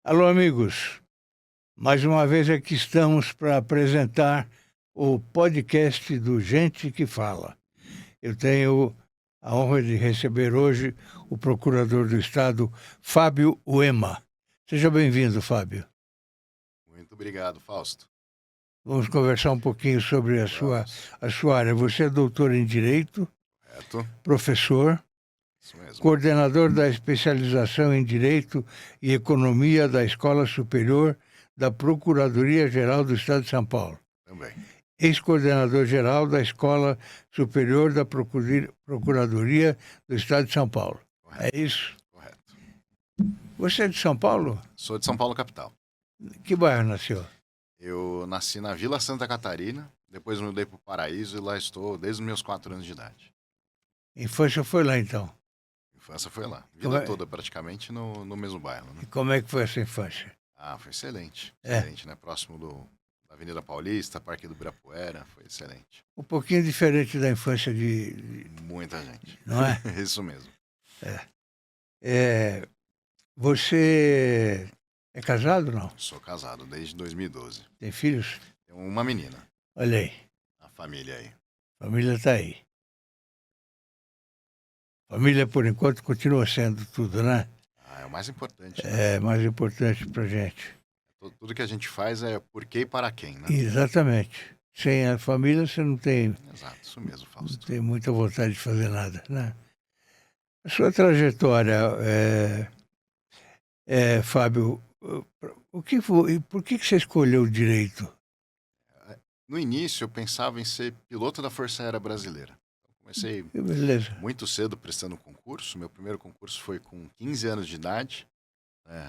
Alô, amigos. Mais uma vez aqui estamos para apresentar o podcast do Gente que Fala. Eu tenho a honra de receber hoje o Procurador do Estado, Fábio Uema. Seja bem-vindo, Fábio. Muito obrigado, Fausto. Vamos conversar um pouquinho sobre a sua área. Você é doutor em Direito, Correto? professor, Isso mesmo. coordenador da especialização em Direito e Economia da Escola Superior da Procuradoria-Geral do Estado de São Paulo. Também. Ex-coordenador-geral da Escola Superior da Procuradoria do Estado de São Paulo. Correto. É isso? Correto. Você é de São Paulo? Sou de São Paulo, capital. Que bairro nasceu? Eu nasci na Vila Santa Catarina, depois mudei para o Paraíso e lá estou desde os meus 4 anos de idade. Infância foi lá, então. Infância foi lá. Vida toda praticamente no mesmo bairro, né? E como é que foi essa infância? Foi excelente. É. Excelente, né? Próximo da Avenida Paulista, Parque do Ibirapuera, foi excelente. Um pouquinho diferente da infância de... Muita gente. Não é? Isso mesmo. Você é casado ou não? Sou casado desde 2012. Tem filhos? Tenho uma menina. Olha aí, A família aí. a família está aí. Família, por enquanto, continua sendo tudo, né? É o mais importante, né? É mais importante pra gente. Tudo que a gente faz é por quê e para quem, né? Exatamente. Sem a família você não tem Exato, isso mesmo, Fausto. muita vontade de fazer nada, né? A sua trajetória, Fábio, por que você escolheu o direito? No início, eu pensava em ser piloto da Força Aérea Brasileira. Comecei Beleza. muito cedo prestando concurso. Meu primeiro concurso foi com 15 anos de idade.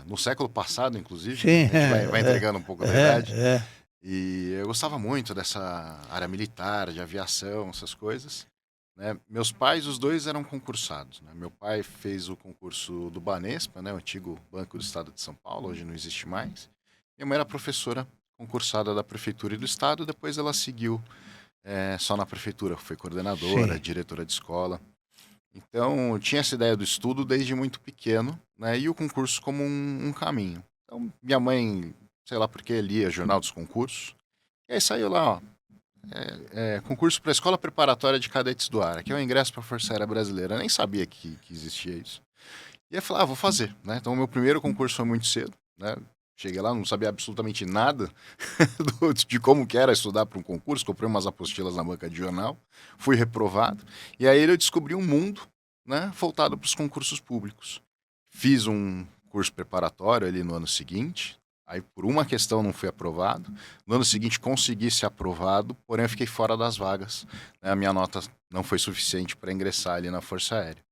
No século passado, inclusive. Sim, A gente vai entregando um pouco da idade. E eu gostava muito dessa área militar, de aviação, essas coisas. Né? Meus pais, os dois eram concursados. Né? Meu pai fez o concurso do Banespa, né? O antigo Banco do Estado de São Paulo, hoje não existe mais. Minha mãe era professora concursada da Prefeitura e do Estado, depois ela seguiu só na Prefeitura, foi coordenadora, Sim. diretora de escola. Então, eu tinha essa ideia do estudo desde muito pequeno, né? E o concurso como um caminho. Então, minha mãe, sei lá porque, lia Jornal dos Concursos, e aí saiu lá, ó, concurso para a Escola Preparatória de Cadetes do Ar, que é o ingresso para a Força Aérea Brasileira. Eu nem sabia que existia isso. E aí eu falei, vou fazer, né? Então, o meu primeiro concurso foi muito cedo, né? Cheguei lá, não sabia absolutamente nada de como que era estudar para um concurso. Comprei umas apostilas na banca de jornal, fui reprovado. E aí eu descobri um mundo, né, voltado para os concursos públicos. Fiz um curso preparatório ali no ano seguinte. Aí por uma questão não fui aprovado. No ano seguinte consegui ser aprovado, porém eu fiquei fora das vagas. Né? A minha nota não foi suficiente para ingressar ali na Força Aérea.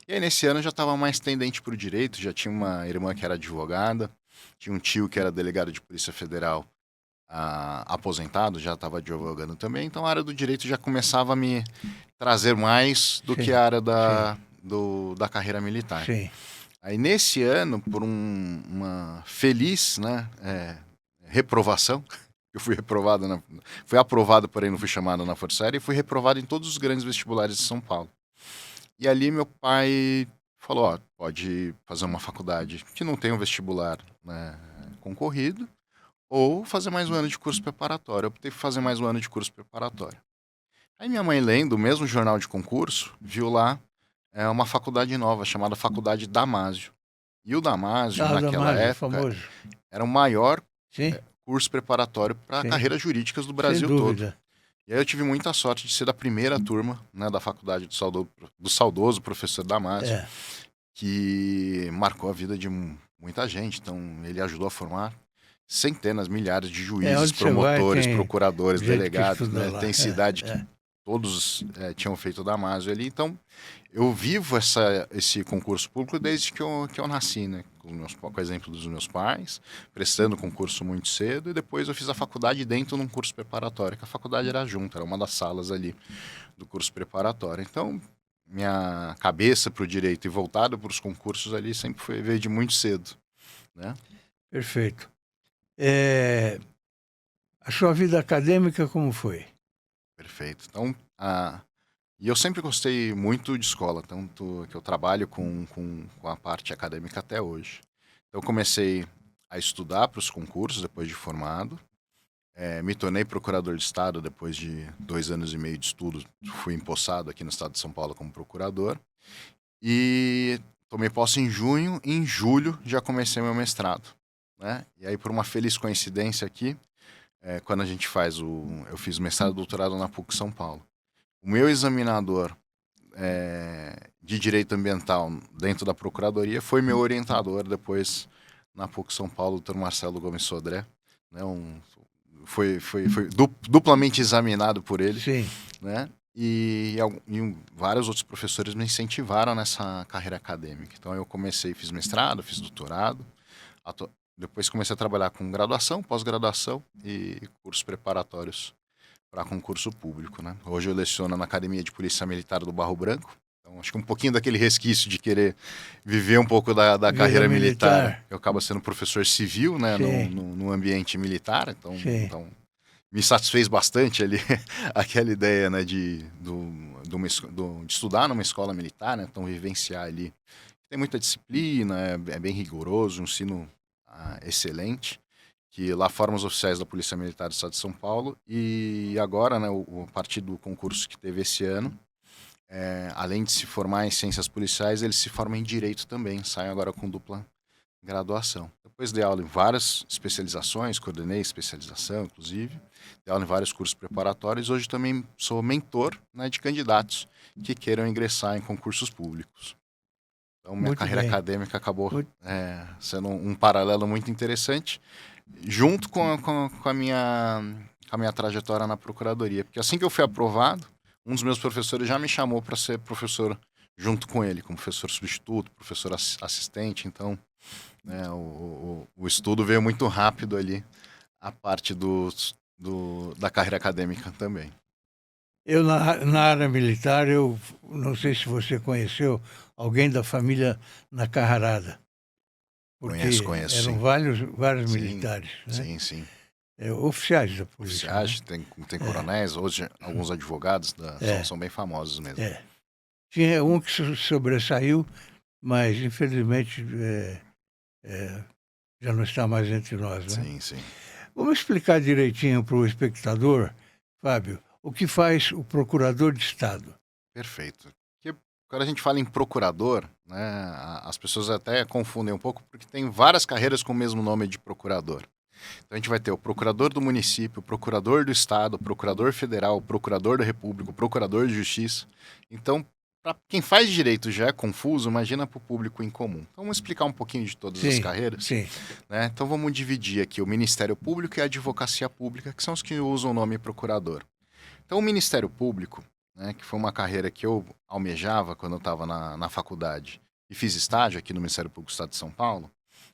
E aí nesse ano eu já estava mais tendente para o direito, já tinha uma irmã que era advogada, tinha um tio que era delegado de Polícia Federal aposentado, já estava advogando também, então a área do direito já começava a me trazer mais do que a área da carreira militar. Sim. Aí nesse ano, por uma feliz, né, reprovação, eu fui reprovado, fui aprovado, porém não fui chamado na Força Aérea, e fui reprovado em todos os grandes vestibulares de São Paulo. E ali meu pai falou, ó, pode fazer uma faculdade que não tem um vestibular, né, concorrido, ou fazer mais um ano de curso preparatório. Eu optei por fazer mais um ano de curso preparatório. Aí minha mãe, lendo o mesmo jornal de concurso, viu lá uma faculdade nova, chamada Faculdade Damásio. E o Damásio, naquela Damásio, época, famoso. era o maior Sim. Curso preparatório para Sim. carreiras jurídicas do Brasil Sem dúvida. todo. E aí eu tive muita sorte de ser da primeira turma, né, da faculdade do saudoso professor Damásio, que marcou a vida de muita gente. Então, ele ajudou a formar centenas, milhares de juízes, promotores, procuradores, delegados. Né? Tem cidade que todos tinham feito Damásio ali. Então, eu vivo esse concurso público desde que eu nasci, né? Com o exemplo dos meus pais, prestando concurso muito cedo, e depois eu fiz a faculdade dentro de um curso preparatório, que a faculdade era junto, era uma das salas ali do curso preparatório. Então, minha cabeça para o direito e voltada para os concursos ali sempre veio de muito cedo, né? Perfeito. A sua vida acadêmica como foi? Perfeito. Então, e eu sempre gostei muito de escola, tanto que eu trabalho com a parte acadêmica até hoje. Então, eu comecei a estudar para os concursos depois de formado. Me tornei procurador de Estado depois de 2 anos e meio de estudo. Fui empossado aqui no estado de São Paulo como procurador. E tomei posse em junho e em julho já comecei meu mestrado, né? E aí, por uma feliz coincidência aqui, quando a gente eu fiz mestrado e doutorado na PUC São Paulo. O meu examinador de Direito Ambiental dentro da Procuradoria foi meu orientador depois na PUC São Paulo, o Dr. Marcelo Gomes Sodré, né? Foi duplamente examinado por ele, Sim. né? E vários outros professores me incentivaram nessa carreira acadêmica. Então eu fiz mestrado, fiz doutorado, depois comecei a trabalhar com graduação, pós-graduação e cursos preparatórios para concurso público, né? Hoje eu leciono na Academia de Polícia Militar do Barro Branco. Então acho que um pouquinho daquele resquício de querer viver um pouco da carreira militar. Eu acabo sendo professor civil, né? No ambiente militar. Então me satisfez bastante ali aquela ideia, né, de estudar numa escola militar, né, então vivenciar ali. Tem muita disciplina, é bem rigoroso, um ensino excelente, que lá formam os oficiais da Polícia Militar do Estado de São Paulo, e agora, né, a partir do concurso que teve esse ano, além de se formar em ciências policiais, ele se forma em direito também, sai agora com dupla graduação. Depois dei aula em várias especializações, coordenei especialização, inclusive. Dei aula em vários cursos preparatórios. Hoje também sou mentor, né, de candidatos que queiram ingressar em concursos públicos. Então, minha carreira acadêmica acabou sendo um paralelo muito interessante, junto com a minha trajetória na Procuradoria. Porque assim que eu fui aprovado, um dos meus professores já me chamou para ser professor junto com ele, como professor substituto, professor assistente. Então, o estudo veio muito rápido ali, a parte da carreira acadêmica também. Eu, na área militar, eu não sei se você conheceu alguém da família Nacarrarada. Porque Conheço, eram sim. vários Sim, militares, né? Sim. Oficiais da polícia. Oficiais, né? tem coronéis, hoje alguns advogados são bem famosos mesmo. Tinha um que sobressaiu, mas infelizmente já não está mais entre nós, né? Sim. Vamos explicar direitinho para o espectador, Fábio, o que faz o procurador de Estado. Perfeito. Porque quando a gente fala em procurador, né, as pessoas até confundem um pouco, porque tem várias carreiras com o mesmo nome de procurador. Então a gente vai ter o procurador do município, o procurador do estado, o procurador federal, o procurador da república, o procurador de justiça. Então, para quem faz direito já é confuso, imagina para o público em comum. Então vamos explicar um pouquinho de todas as carreiras. Sim. Né? Então vamos dividir aqui o Ministério Público e a Advocacia Pública, que são os que usam o nome procurador. Então o Ministério Público, né, que foi uma carreira que eu almejava quando eu estava na faculdade e fiz estágio aqui no Ministério Público do Estado de São Paulo,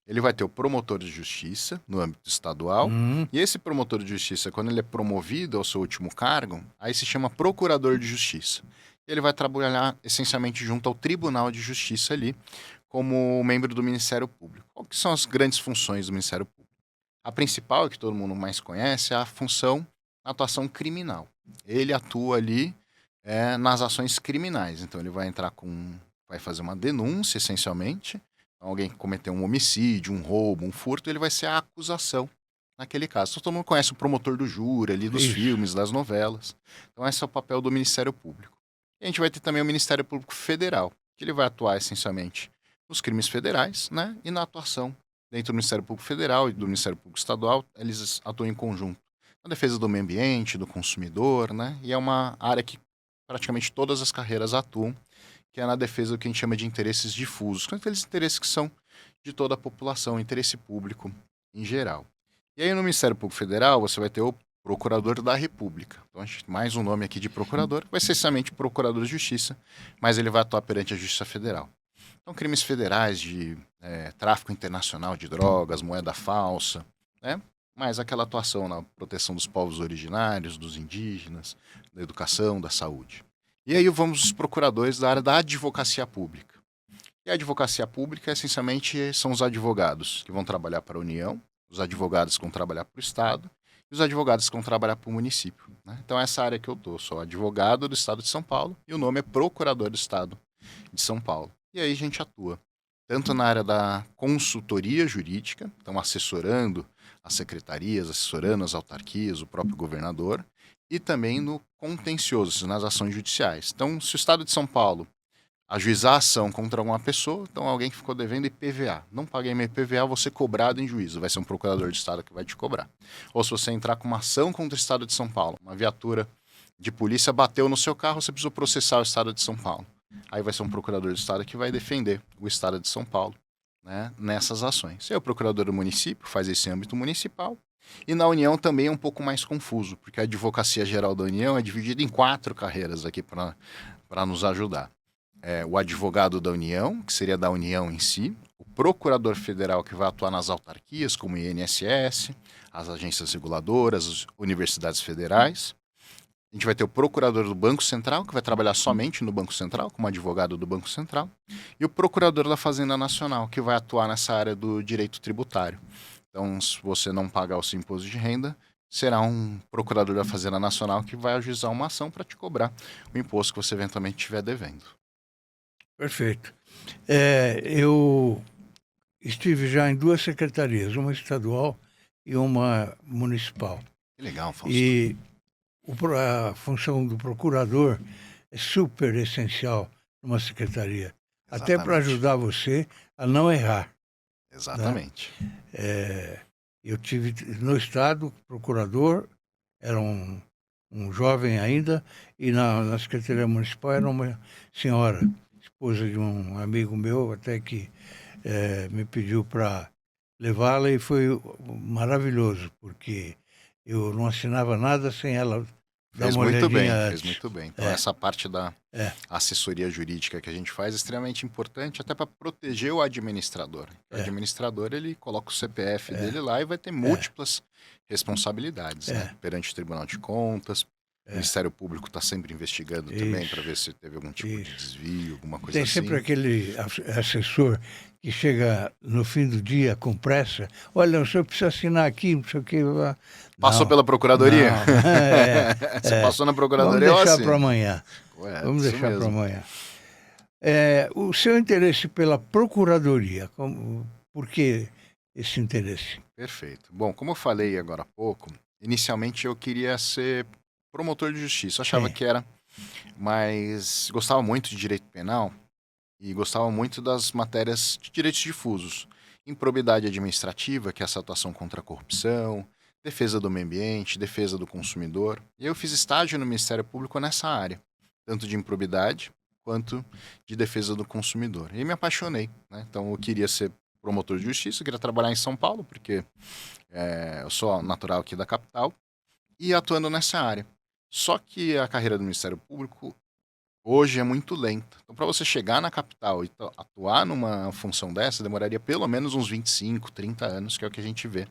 ele vai ter o promotor de justiça no âmbito estadual, e esse promotor de justiça, quando ele é promovido ao seu último cargo, aí se chama procurador de justiça. Ele vai trabalhar essencialmente junto ao Tribunal de Justiça ali, como membro do Ministério Público. Qual que são as grandes funções do Ministério Público? A principal, que todo mundo mais conhece, é a função, a atuação criminal. Ele atua ali nas ações criminais. Então ele vai vai fazer uma denúncia, essencialmente. Alguém que cometeu um homicídio, um roubo, um furto, ele vai ser a acusação naquele caso. Então, todo mundo conhece o promotor do júri ali, dos filmes, das novelas. Então esse é o papel do Ministério Público. E a gente vai ter também o Ministério Público Federal, que ele vai atuar essencialmente nos crimes federais, né? E na atuação dentro do Ministério Público Federal e do Ministério Público Estadual, eles atuam em conjunto. Na defesa do meio ambiente, do consumidor, né? E é uma área que praticamente todas as carreiras atuam, que é na defesa do que a gente chama de interesses difusos, que são aqueles interesses que são de toda a população, interesse público em geral. E aí no Ministério Público Federal você vai ter o Procurador da República. Então, mais um nome aqui de procurador, vai ser essencialmente Procurador de Justiça, mas ele vai atuar perante a Justiça Federal. Então, crimes federais de tráfico internacional de drogas, moeda falsa, né? Mas aquela atuação na proteção dos povos originários, dos indígenas, da educação, da saúde. E aí vamos os procuradores da área da advocacia pública. E a advocacia pública, essencialmente, são os advogados que vão trabalhar para a União, os advogados que vão trabalhar para o Estado e os advogados que vão trabalhar para o município. Né? Então, essa área que eu estou, sou advogado do Estado de São Paulo e o nome é Procurador do Estado de São Paulo. E aí a gente atua tanto na área da consultoria jurídica, então assessorando as secretarias, assessorando as autarquias, o próprio governador, e também no contencioso, nas ações judiciais. Então, se o Estado de São Paulo ajuizar a ação contra alguma pessoa, então alguém que ficou devendo IPVA, não paguei meu IPVA, vou ser cobrado em juízo, vai ser um procurador de Estado que vai te cobrar. Ou se você entrar com uma ação contra o Estado de São Paulo, uma viatura de polícia bateu no seu carro, você precisou processar o Estado de São Paulo. Aí vai ser um procurador de Estado que vai defender o Estado de São Paulo, né, nessas ações. E o procurador do município faz esse âmbito municipal. E na União também é um pouco mais confuso, porque a Advocacia Geral da União é dividida em 4 carreiras aqui para nos ajudar. O advogado da União, que seria da União em si, o procurador federal, que vai atuar nas autarquias, como o INSS, as agências reguladoras, as universidades federais. A gente vai ter o procurador do Banco Central, que vai trabalhar somente no Banco Central, como advogado do Banco Central, e o procurador da Fazenda Nacional, que vai atuar nessa área do direito tributário. Então, se você não pagar o seu imposto de renda, será um procurador da Fazenda Nacional que vai ajuizar uma ação para te cobrar o imposto que você eventualmente estiver devendo. Perfeito. Eu estive já em 2 secretarias, uma estadual e uma municipal. Que legal, Fausto. E a função do procurador é super essencial numa secretaria. Até para ajudar você a não errar. Exatamente. Né? Eu tive no estado, procurador, era um jovem ainda, e na Secretaria Municipal era uma senhora, esposa de um amigo meu, até que me pediu para levá-la, e foi maravilhoso, porque eu não assinava nada sem ela dar uma olhadinha antes. Fez muito bem. Então essa parte da assessoria jurídica que a gente faz é extremamente importante, até para proteger o administrador. O administrador, ele coloca o CPF dele lá e vai ter múltiplas responsabilidades, né? Perante o Tribunal de Contas. O Ministério Público está sempre investigando também para ver se teve algum tipo de desvio, alguma coisa assim. Tem sempre aquele assessor que chega no fim do dia com pressa. Olha, o senhor precisa assinar aqui, não sei o que. Passou pela Procuradoria? Não, Você passou na Procuradoria? Vamos deixar para amanhã. Vamos deixar para amanhã. O seu interesse pela Procuradoria, por que esse interesse? Perfeito. Bom, como eu falei agora há pouco, inicialmente eu queria ser promotor de justiça. Eu achava que era, mas gostava muito de direito penal e gostava muito das matérias de direitos difusos. Improbidade administrativa, que é essa atuação contra a corrupção, defesa do meio ambiente, defesa do consumidor. E eu fiz estágio no Ministério Público nessa área, tanto de improbidade quanto de defesa do consumidor. E me apaixonei, né? Então eu queria ser promotor de justiça, eu queria trabalhar em São Paulo, porque eu sou natural aqui da capital, e atuando nessa área. Só que a carreira do Ministério Público hoje é muito lenta. Então, para você chegar na capital e atuar numa função dessa, demoraria pelo menos uns 25, 30 anos, que é o que a gente vê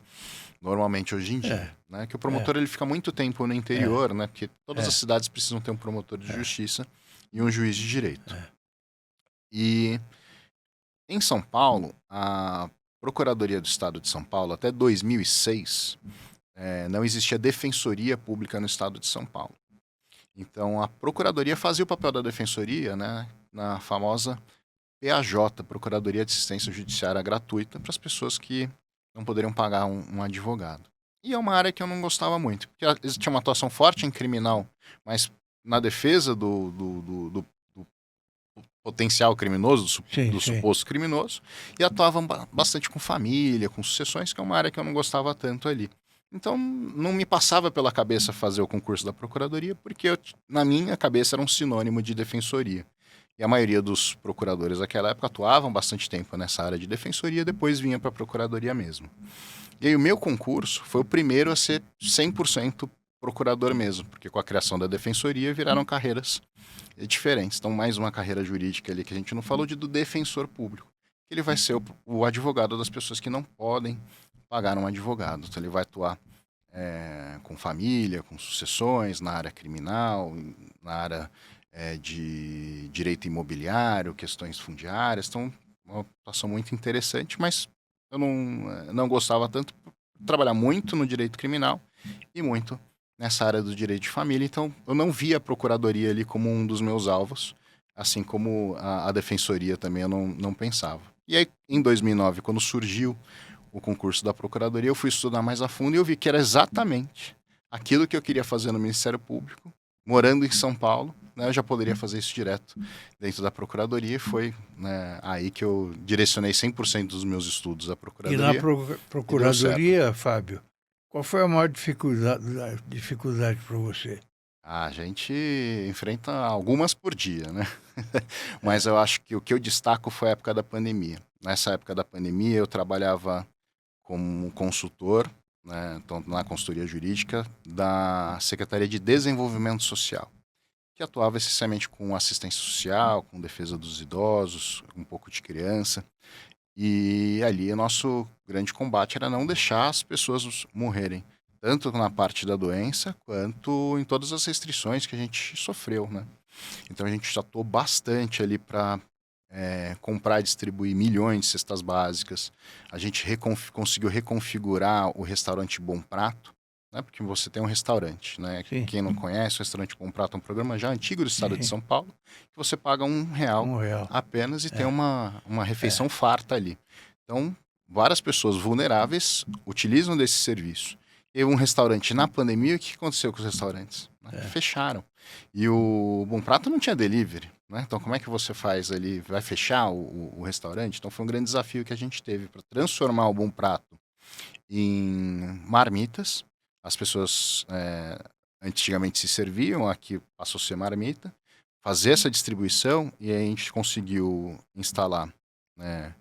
normalmente hoje em dia. Né? Que o promotor ele fica muito tempo no interior, né? Porque todas as cidades precisam ter um promotor de justiça e um juiz de direito. E em São Paulo, a Procuradoria do Estado de São Paulo, até 2006... não existia defensoria pública no estado de São Paulo. Então, a Procuradoria fazia o papel da defensoria, né, na famosa PAJ, Procuradoria de Assistência Judiciária Gratuita, para as pessoas que não poderiam pagar um advogado. E é uma área que eu não gostava muito, porque existia uma atuação forte em criminal, mas na defesa do potencial criminoso, do suposto criminoso, e atuavam bastante com família, com sucessões, que é uma área que eu não gostava tanto ali. Então, não me passava pela cabeça fazer o concurso da Procuradoria, porque na minha cabeça era um sinônimo de defensoria. E a maioria dos procuradores daquela época atuavam bastante tempo nessa área de defensoria, depois vinha para a Procuradoria mesmo. E aí o meu concurso foi o primeiro a ser 100% procurador mesmo, porque com a criação da defensoria viraram carreiras diferentes. Então, mais uma carreira jurídica ali que a gente não falou, do defensor público. Ele vai ser o advogado das pessoas que não podem pagar um advogado. Então ele vai atuar com família, com sucessões, na área criminal, na área de direito imobiliário, questões fundiárias. Então, uma atuação muito interessante, mas eu não gostava tanto de trabalhar muito no direito criminal e muito nessa área do direito de família. Então, eu não via a Procuradoria ali como um dos meus alvos, assim como a Defensoria também eu não pensava. E aí, em 2009, quando surgiu o concurso da Procuradoria, eu fui estudar mais a fundo e eu vi que era exatamente aquilo que eu queria fazer no Ministério Público, morando em São Paulo, né, eu já poderia fazer isso direto dentro da Procuradoria, e foi, né, aí que eu direcionei 100% dos meus estudos à E na Procuradoria. Procuradoria, Fábio, qual foi a maior dificuldade para você? A gente enfrenta algumas por dia, né? Mas eu acho que o que eu destaco foi a época da pandemia. Nessa época da pandemia, eu trabalhava como consultor, né, então, na consultoria jurídica da Secretaria de Desenvolvimento Social, que atuava essencialmente com assistência social, com defesa dos idosos, um pouco de criança. E ali o nosso grande combate era não deixar as pessoas morrerem, tanto na parte da doença quanto em todas as restrições que a gente sofreu, né? Então a gente atuou bastante ali para comprar e distribuir milhões de cestas básicas. A gente conseguiu reconfigurar o restaurante Bom Prato, né? Porque você tem um restaurante, né? Sim, Quem não conhece, o restaurante Bom Prato é um programa já antigo do estado de sim, São Paulo, que você paga R$ 1 R$ 1. apenas e tem É, uma é, refeição farta ali. Então, várias pessoas vulneráveis utilizam desse serviço. E um restaurante na pandemia, o que aconteceu com os restaurantes? Né? é. Fecharam. E o Bom Prato não tinha delivery, né? Então, como é que você faz ali? Vai fechar o restaurante? Então, foi um grande desafio que a gente teve para transformar o Bom Prato em marmitas. As pessoas antigamente se serviam, aqui passou a ser marmita. Fazer essa distribuição e aí a gente conseguiu instalar, né,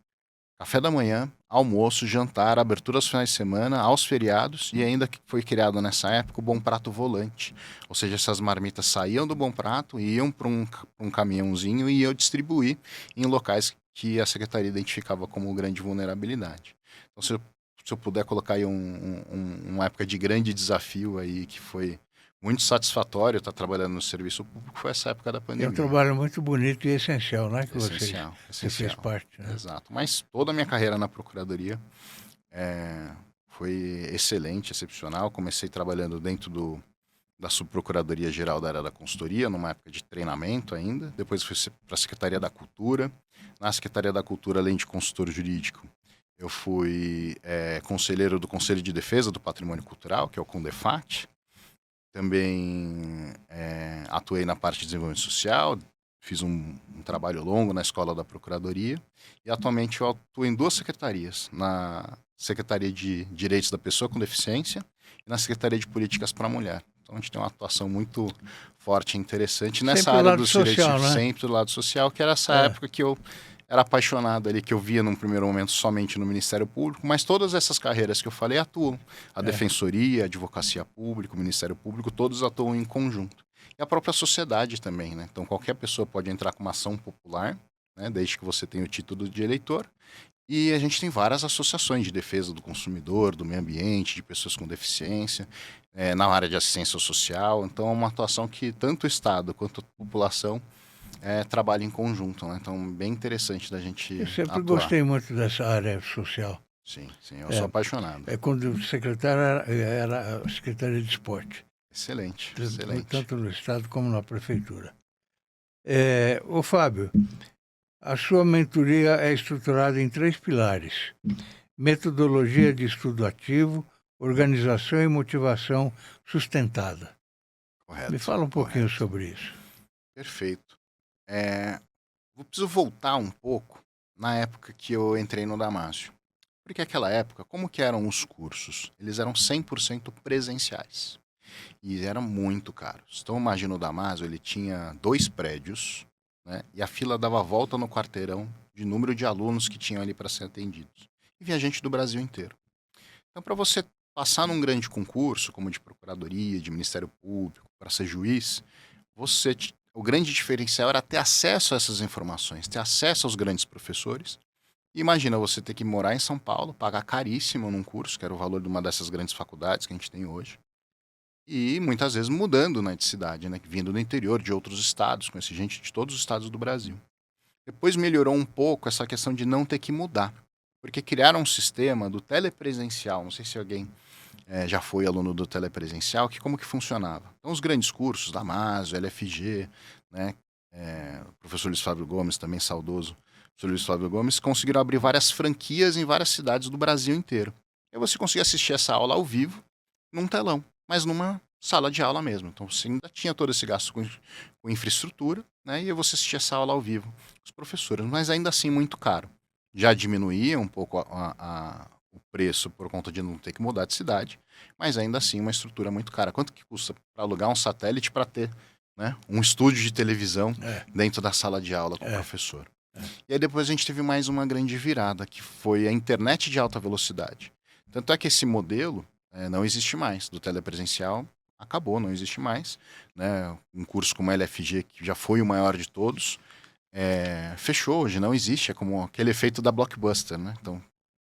café da manhã, almoço, jantar, abertura aos finais de semana, aos feriados, e ainda foi criado nessa época o Bom Prato Volante. Ou seja, essas marmitas saíam do Bom Prato, iam para um caminhãozinho e iam distribuir em locais que a secretaria identificava como grande vulnerabilidade. Então, se eu puder colocar aí uma época de grande desafio aí, que foi muito satisfatório estar trabalhando no serviço público, foi essa época da É um pandemia. trabalho muito bonito e essencial, né? Que Essencial, você fez essencial. parte, né? Exato. Mas toda a minha carreira na Procuradoria foi excelente, excepcional. Comecei trabalhando dentro da Subprocuradoria Geral da área da consultoria, numa época de treinamento ainda. Depois fui para a Secretaria da Cultura. Na Secretaria da Cultura, além de consultor jurídico, eu fui conselheiro do Conselho de Defesa do Patrimônio Cultural, que é o CONDEFAT. Também atuei na parte de desenvolvimento social, fiz um trabalho longo na escola da Procuradoria e atualmente eu atuo em 2 secretarias, na Secretaria de Direitos da Pessoa com Deficiência e na Secretaria de Políticas para a Mulher. Então a gente tem uma atuação muito forte e interessante nessa Sempre o área lado dos direitos, social, né? sempre do lado social, que era essa É, época que eu era apaixonado ali, que eu via num primeiro momento somente no Ministério Público, mas todas essas carreiras que eu falei atuam. A é. Defensoria, a Advocacia Pública, o Ministério Público, todos atuam em conjunto. E a própria sociedade também, né? Então qualquer pessoa pode entrar com uma ação popular, né? Desde que você tenha o título de eleitor. E a gente tem várias associações de defesa do consumidor, do meio ambiente, de pessoas com deficiência, na área de assistência social. Então é uma atuação que tanto o Estado quanto a população trabalha em conjunto, né? Então, bem interessante da Eu gente sempre atuar. gostei muito dessa área social. Sim, sim, eu sou É, apaixonado. quando o secretário era a Secretaria de Esporte, Excelente, excelente. tanto no Estado como na Prefeitura. Ô Fábio, a sua mentoria é estruturada em 3 pilares: metodologia de estudo ativo, organização e motivação sustentada. Me Correto, fala um pouquinho correto. sobre isso. Perfeito. É, preciso voltar um pouco na época que eu entrei no Damásio. Porque aquela época, como que eram os cursos? Eles eram 100% presenciais. E eram muito caros. Então, imagina o Damásio, ele tinha 2 prédios, né? E a fila dava volta no quarteirão de número de alunos que tinham ali para ser atendidos. E vinha gente do Brasil inteiro. Então, para você passar num grande concurso, como de procuradoria, de Ministério Público, para ser juiz, o grande diferencial era ter acesso a essas informações, ter acesso aos grandes professores. E imagina você ter que morar em São Paulo, pagar caríssimo num curso, que era o valor de uma dessas grandes faculdades que a gente tem hoje, e muitas vezes mudando, né, de cidade, né, vindo do interior, de outros estados, conheci gente de todos os estados do Brasil. Depois melhorou um pouco essa questão de não ter que mudar, porque criaram um sistema do telepresencial, não sei se alguém já foi aluno do telepresencial, que como que funcionava? Então os grandes cursos, Damásio, LFG, né, o professor Luiz Fábio Gomes, também saudoso, professor Luiz Flávio Gomes, conseguiram abrir várias franquias em várias cidades do Brasil inteiro. E você conseguia assistir essa aula ao vivo, num telão, mas numa sala de aula mesmo. Então você ainda tinha todo esse gasto com infraestrutura, né? E você assistia essa aula ao vivo com os professores, mas ainda assim muito caro. Já diminuía um pouco o preço por conta de não ter que mudar de cidade, mas ainda assim uma estrutura muito cara. Quanto que custa para alugar um satélite para ter, né, um estúdio de televisão dentro da sala de aula com o professor? E aí depois a gente teve mais uma grande virada, que foi a internet de alta velocidade. Tanto é que esse modelo não existe mais, do telepresencial acabou, não existe mais. Né? Um curso como a LFG, que já foi o maior de todos, fechou, hoje não existe, é como aquele efeito da Blockbuster, né? Então,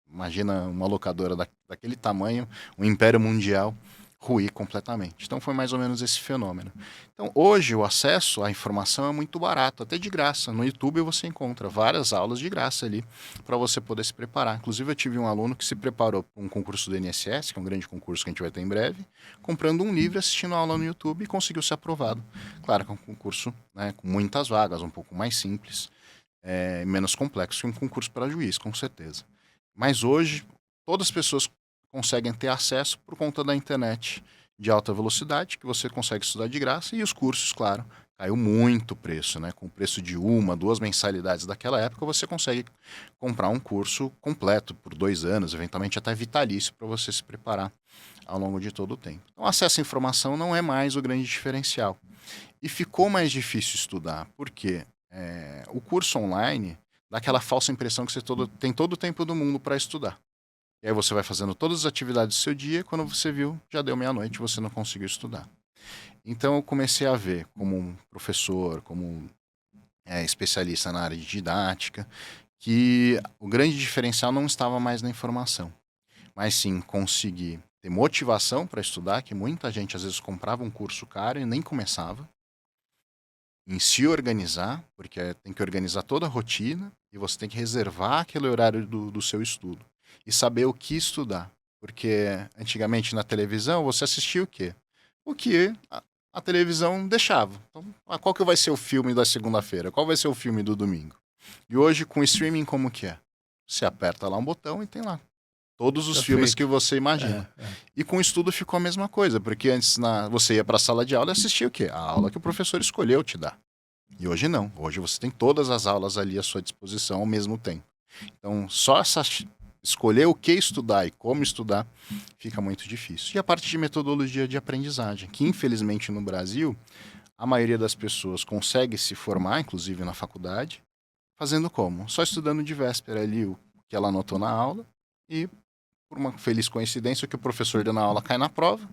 imagina uma locadora daquele tamanho, um império mundial, ruir completamente. Então foi mais ou menos esse fenômeno. Então hoje o acesso à informação é muito barato, até de graça. No YouTube você encontra várias aulas de graça ali para você poder se preparar. Inclusive eu tive um aluno que se preparou para um concurso do INSS, que é um grande concurso que a gente vai ter em breve, comprando um livro, assistindo a aula no YouTube e conseguiu ser aprovado. Claro que é um concurso, né, com muitas vagas, um pouco mais simples, menos complexo que um concurso para juiz, com certeza. Mas hoje todas as pessoas conseguem ter acesso por conta da internet de alta velocidade, que você consegue estudar de graça, e os cursos, claro, caiu muito o preço, né? Com o preço de 1, 2 mensalidades daquela época, você consegue comprar um curso completo por 2 anos, eventualmente até vitalício, para você se preparar ao longo de todo o tempo. Então, acesso à informação não é mais o grande diferencial. E ficou mais difícil estudar, porque o curso online dá aquela falsa impressão que você tem todo o tempo do mundo para estudar. E aí você vai fazendo todas as atividades do seu dia, quando você viu, já deu meia-noite e você não conseguiu estudar. Então eu comecei a ver, como um professor, como especialista na área de didática, que o grande diferencial não estava mais na informação, mas sim conseguir ter motivação para estudar, que muita gente às vezes comprava um curso caro e nem começava, em se organizar, porque tem que organizar toda a rotina e você tem que reservar aquele horário do seu estudo e saber o que estudar. Porque antigamente na televisão você assistia o quê? O que a televisão deixava. Então, qual que vai ser o filme da segunda-feira? Qual vai ser o filme do domingo? E hoje com o streaming como que é? Você aperta lá um botão e tem lá todos os filmes que você imagina. E com o estudo ficou a mesma coisa, porque antes você ia para a sala de aula e assistia o quê? A aula que o professor escolheu te dar. E hoje não. Hoje você tem todas as aulas ali à sua disposição ao mesmo tempo. Então, só escolher o que estudar e como estudar fica muito difícil. E a parte de metodologia de aprendizagem, que infelizmente no Brasil, a maioria das pessoas consegue se formar, inclusive na faculdade, fazendo como? Só estudando de véspera ali o que ela anotou na aula e, por uma feliz coincidência, o que o professor deu na aula cai na prova,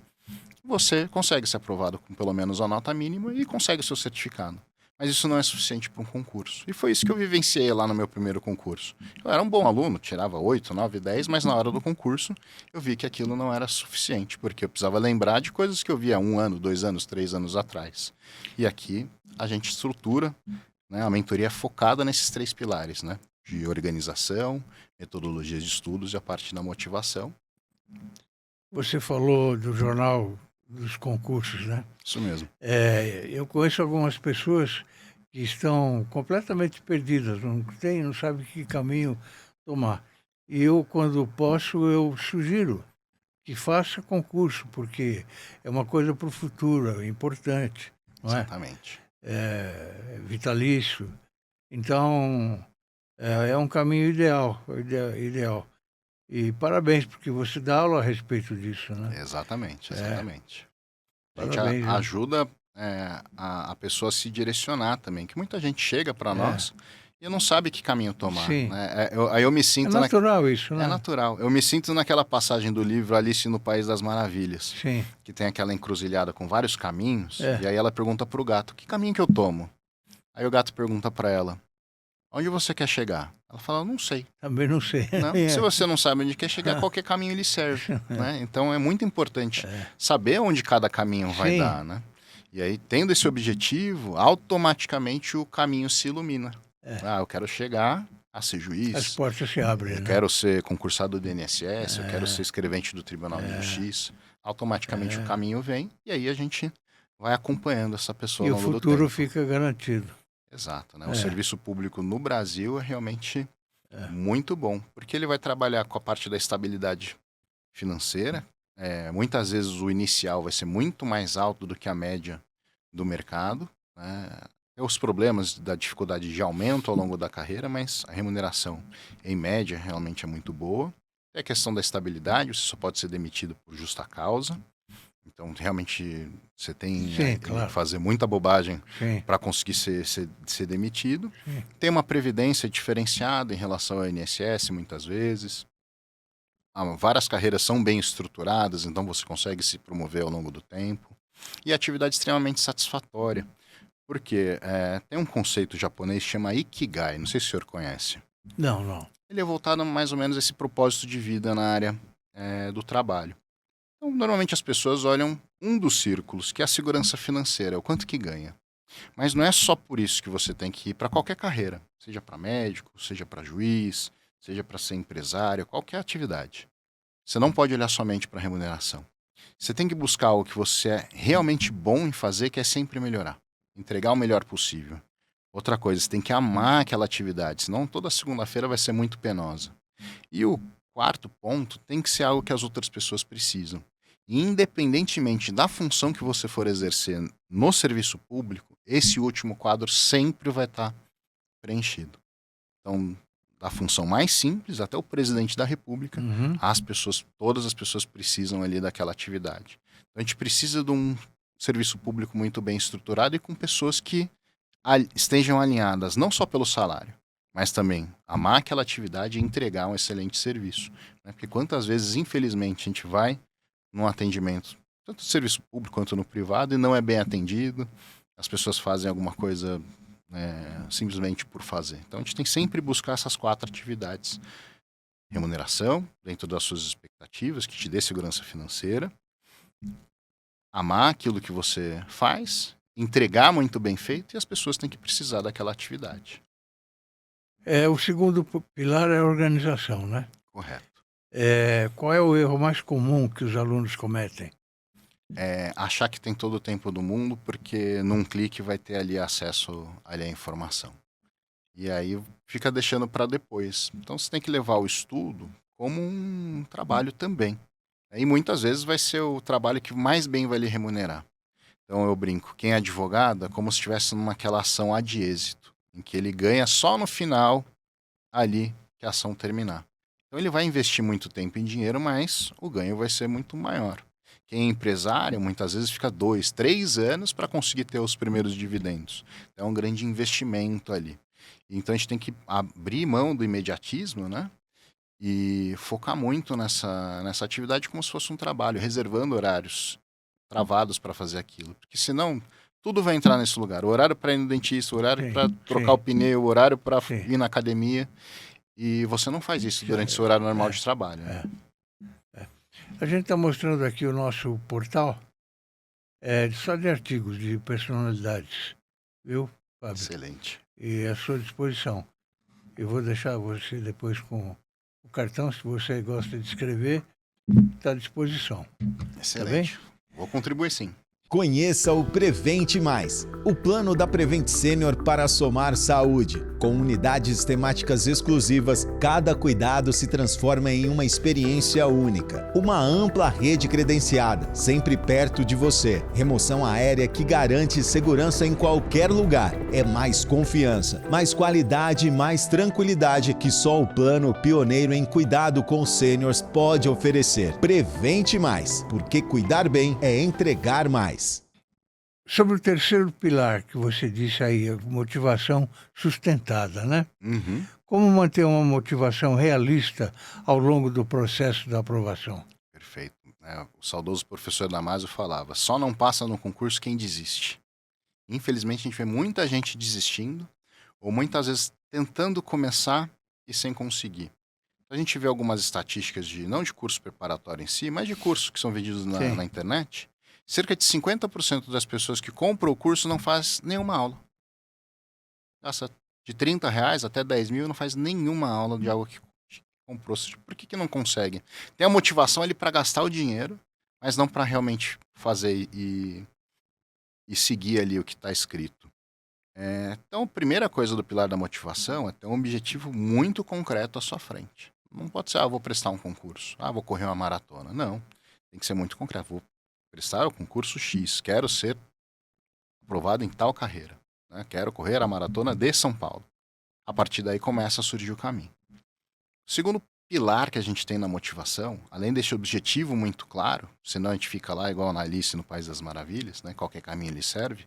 você consegue ser aprovado com pelo menos a nota mínima e consegue o seu certificado. Mas isso não é suficiente para um concurso. E foi isso que eu vivenciei lá no meu primeiro concurso. Eu era um bom aluno, tirava 8, 9, 10, mas na hora do concurso eu vi que aquilo não era suficiente, porque eu precisava lembrar de coisas que eu via 1 ano, 2 anos, 3 anos atrás. E aqui a gente estrutura, né, a mentoria focada nesses 3 pilares, né? De organização, metodologias de estudos e a parte da motivação. Você falou do jornal dos concursos, né? Isso mesmo. Eu conheço algumas pessoas que estão completamente perdidas, não sabem que caminho tomar. E eu, quando posso, eu sugiro que faça concurso, porque é uma coisa para o futuro, é importante, não é? Exatamente. É vitalício. Então, é um caminho ideal. E parabéns, porque você dá aula a respeito disso, né? Exatamente. A gente Parabéns, né? ajuda a pessoa a se direcionar também, que muita gente chega para nós e não sabe que caminho tomar. Sim. Né? Aí eu me sinto... É natural isso, né? É natural. Eu me sinto naquela passagem do livro Alice no País das Maravilhas, Sim. que tem aquela encruzilhada com vários caminhos, e aí ela pergunta pro gato, que caminho que eu tomo? Aí o gato pergunta para ela, onde você quer chegar? Ela fala, não sei. Também não sei. Não? Se você não sabe onde quer chegar, qualquer caminho lhe serve. Né? Então é muito importante saber onde cada caminho vai Sim. dar. Né? E aí, tendo esse objetivo, automaticamente o caminho se ilumina. Eu quero chegar a ser juiz. As portas se abrem, Eu né? quero ser concursado do INSS, eu quero ser escrevente do Tribunal de Justiça. Automaticamente o caminho vem e aí a gente vai acompanhando essa pessoa E ao o longo do futuro tempo. fica garantido. Exato, né? O É, serviço público no Brasil é realmente é. muito bom, porque ele vai trabalhar com a parte da estabilidade financeira. Muitas vezes o inicial vai ser muito mais alto do que a média do mercado, né? Tem os problemas da dificuldade de aumento ao longo da carreira, mas a remuneração, em média, realmente é muito boa. É a questão da estabilidade, você só pode ser demitido por justa causa. Então, realmente, você tem Sim, que claro. fazer muita bobagem Sim, para conseguir ser demitido. sim. Tem uma previdência diferenciada em relação ao INSS, muitas vezes. Várias carreiras são bem estruturadas, então você consegue se promover ao longo do tempo. E a atividade é extremamente satisfatória, porque tem um conceito japonês que chama Ikigai, não sei se o senhor conhece. Não, não. Ele é voltado mais ou menos a esse propósito de vida na área do trabalho. Então, normalmente as pessoas olham um dos círculos, que é a segurança financeira, é o quanto que ganha. Mas não é só por isso que você tem que ir para qualquer carreira, seja para médico, seja para juiz, seja para ser empresário, qualquer atividade. Você não pode olhar somente para a remuneração. Você tem que buscar o que você é realmente bom em fazer, que é sempre melhorar, entregar o melhor possível. Outra coisa, você tem que amar aquela atividade, senão toda segunda-feira vai ser muito penosa. E o quarto ponto tem que ser algo que as outras pessoas precisam. E independentemente da função que você for exercer no serviço público, esse último quadro sempre vai estar preenchido. Então, da função mais simples até o presidente da República, Uhum. todas as pessoas precisam ali daquela atividade. Então, a gente precisa de um serviço público muito bem estruturado e com pessoas que estejam alinhadas não só pelo salário, mas também amar aquela atividade e entregar um excelente serviço. Né? Porque quantas vezes, infelizmente, a gente vai num atendimento, tanto no serviço público quanto no privado, e não é bem atendido, as pessoas fazem alguma coisa simplesmente por fazer. Então a gente tem que sempre buscar essas 4 atividades. Remuneração, dentro das suas expectativas, que te dê segurança financeira. Amar aquilo que você faz, entregar muito bem feito, e as pessoas têm que precisar daquela atividade. O segundo pilar é a organização, né? Correto. Qual é o erro mais comum que os alunos cometem? Achar que tem todo o tempo do mundo, porque num clique vai ter ali acesso ali à informação. E aí fica deixando para depois. Então você tem que levar o estudo como um trabalho também. E muitas vezes vai ser o trabalho que mais bem vai lhe remunerar. Então eu brinco, quem é advogado é como se estivesse naquela ação ad êxito, em que ele ganha só no final, ali, que a ação terminar. Então ele vai investir muito tempo em dinheiro, mas o ganho vai ser muito maior. Quem é empresário, muitas vezes fica 2, 3 anos para conseguir ter os primeiros dividendos. Então é um grande investimento ali. Então a gente tem que abrir mão do imediatismo, né? E focar muito nessa atividade como se fosse um trabalho, reservando horários travados para fazer aquilo. Porque senão tudo vai entrar nesse lugar. O horário para ir no dentista, o horário Sim, para trocar o sim, pneu, o horário para sim. ir na academia. E você não faz isso durante o seu horário normal de trabalho. Né? A gente está mostrando aqui o nosso portal, só de artigos de personalidades, viu, Fábio? Excelente. E à sua disposição. Eu vou deixar você depois com o cartão, se você gosta de escrever, está à disposição. Excelente. Vou contribuir sim. Conheça o Prevente Mais, o plano da Prevent Senior para somar saúde. Com unidades temáticas exclusivas, cada cuidado se transforma em uma experiência única. Uma ampla rede credenciada, sempre perto de você. Remoção aérea que garante segurança em qualquer lugar. É mais confiança, mais qualidade e mais tranquilidade que só o plano pioneiro em cuidado com sêniors pode oferecer. Prevente Mais, porque cuidar bem é entregar mais. Sobre o terceiro pilar que você disse aí, a motivação sustentada, né? Uhum. Como manter uma motivação realista ao longo do processo da aprovação? Perfeito. O saudoso professor Damasio falava, só não passa no concurso quem desiste. Infelizmente, a gente vê muita gente desistindo, ou muitas vezes tentando começar e sem conseguir. A gente vê algumas estatísticas não de curso preparatório em si, mas de cursos que são vendidos na internet. Cerca de 50% das pessoas que compram o curso não faz nenhuma aula. Gasta de R$ 30 até 10 mil e não faz nenhuma aula de algo que comprou. Por que não consegue? Tem a motivação ali para gastar o dinheiro, mas não para realmente fazer e seguir ali o que está escrito. Então, a primeira coisa do pilar da motivação é ter um objetivo muito concreto à sua frente. Não pode ser, vou prestar um concurso, vou correr uma maratona. Não, tem que ser muito concreto. Vou prestar o concurso X, quero ser aprovado em tal carreira, né? Quero correr a maratona de São Paulo. A partir daí começa a surgir o caminho. O segundo pilar que a gente tem na motivação, além desse objetivo muito claro, senão a gente fica lá igual na Alice no País das Maravilhas, né? Qualquer caminho lhe serve,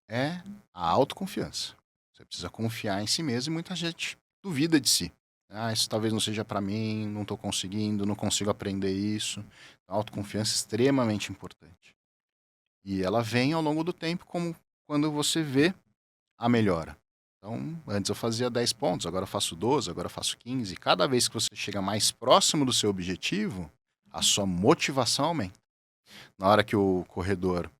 é a autoconfiança. Você precisa confiar em si mesmo e muita gente duvida de si. Isso talvez não seja para mim, não estou conseguindo, não consigo aprender isso. A autoconfiança é extremamente importante. E ela vem ao longo do tempo como quando você vê a melhora. Então, antes eu fazia 10 pontos, agora eu faço 12, agora eu faço 15. Cada vez que você chega mais próximo do seu objetivo, a sua motivação aumenta. Na hora que o corredor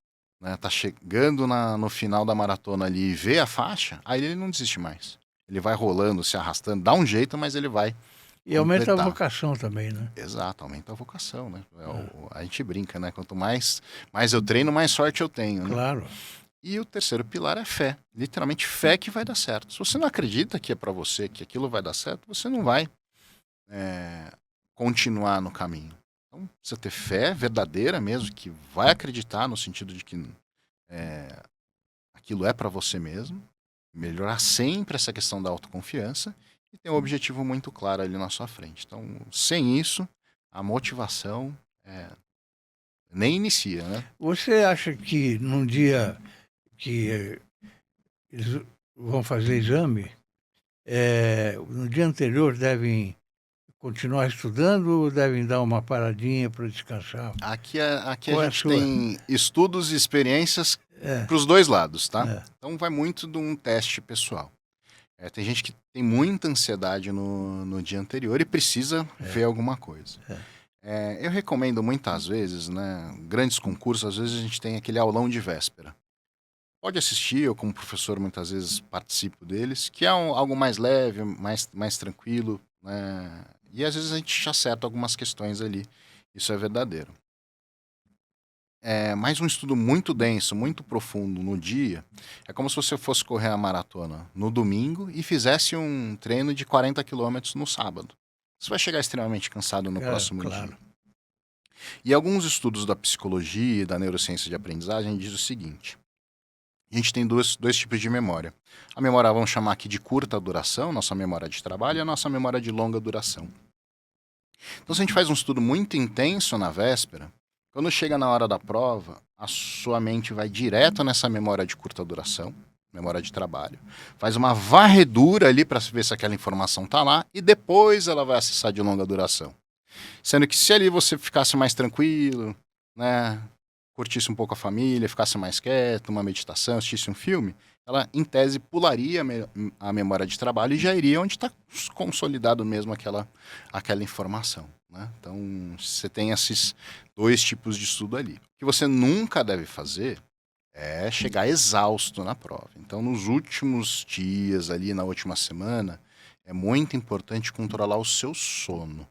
tá chegando no final da maratona ali e vê a faixa, aí ele não desiste mais. Ele vai rolando, se arrastando, dá um jeito, mas ele vai E aumenta a vocação também, né? Exato, aumenta a vocação, né? A gente brinca, né? Quanto mais eu treino, mais sorte eu tenho, né? Claro. E o terceiro pilar é fé. Literalmente fé que vai dar certo. Se você não acredita que é para você, que aquilo vai dar certo, você não vai continuar no caminho. Então, precisa ter fé verdadeira mesmo, que vai acreditar no sentido de que aquilo é para você mesmo. Melhorar sempre essa questão da autoconfiança e ter um objetivo muito claro ali na sua frente. Então, sem isso, a motivação nem inicia, né? Você acha que num dia que eles vão fazer exame, no dia anterior devem continuar estudando ou devem dar uma paradinha para descansar? Aqui a gente tem estudos e experiências para os dois lados, tá? Então vai muito de um teste pessoal. Tem gente que tem muita ansiedade no dia anterior e precisa ver alguma coisa. Eu recomendo muitas vezes, né? Grandes concursos, às vezes a gente tem aquele aulão de véspera. Pode assistir, eu como professor muitas vezes participo deles, que é algo mais leve, mais tranquilo, né? E às vezes a gente já acerta algumas questões ali. Isso é verdadeiro. Mais um estudo muito denso, muito profundo no dia, é como se você fosse correr a maratona no domingo e fizesse um treino de 40 quilômetros no sábado. Você vai chegar extremamente cansado no próximo dia. E alguns estudos da psicologia e da neurociência de aprendizagem dizem o seguinte: a gente tem dois tipos de memória. A memória vamos chamar aqui de curta duração, nossa memória de trabalho, e a nossa memória de longa duração. Então, se a gente faz um estudo muito intenso na véspera, quando chega na hora da prova, a sua mente vai direto nessa memória de curta duração, memória de trabalho, faz uma varredura ali para ver se aquela informação está lá e depois ela vai acessar de longa duração. Sendo que se ali você ficasse mais tranquilo, né, curtisse um pouco a família, ficasse mais quieto, uma meditação, assistisse um filme, ela, em tese, pularia a memória de trabalho e já iria onde está consolidado mesmo aquela informação, né? Então, você tem esses dois tipos de estudo ali. O que você nunca deve fazer é chegar exausto na prova. Então, nos últimos dias, ali na última semana, é muito importante controlar o seu sono.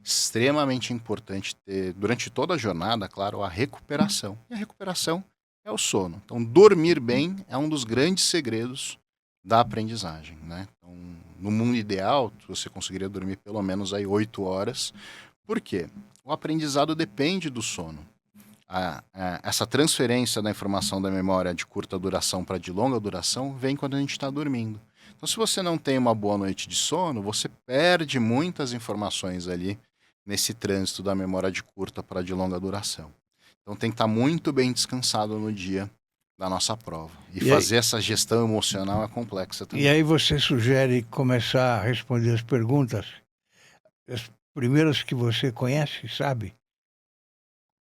Extremamente importante ter, durante toda a jornada, claro, a recuperação. E a recuperação é o sono. Então, dormir bem é um dos grandes segredos da aprendizagem, né? Então, no mundo ideal, você conseguiria dormir pelo menos aí 8 horas. Por quê? O aprendizado depende do sono. Essa transferência da informação da memória de curta duração para de longa duração vem quando a gente está dormindo. Então, se você não tem uma boa noite de sono, você perde muitas informações ali nesse trânsito da memória de curta para de longa duração. Então tem que estar muito bem descansado no dia da nossa prova. E fazer essa gestão emocional é complexa também. E aí você sugere começar a responder as perguntas, as primeiras que você conhece, sabe?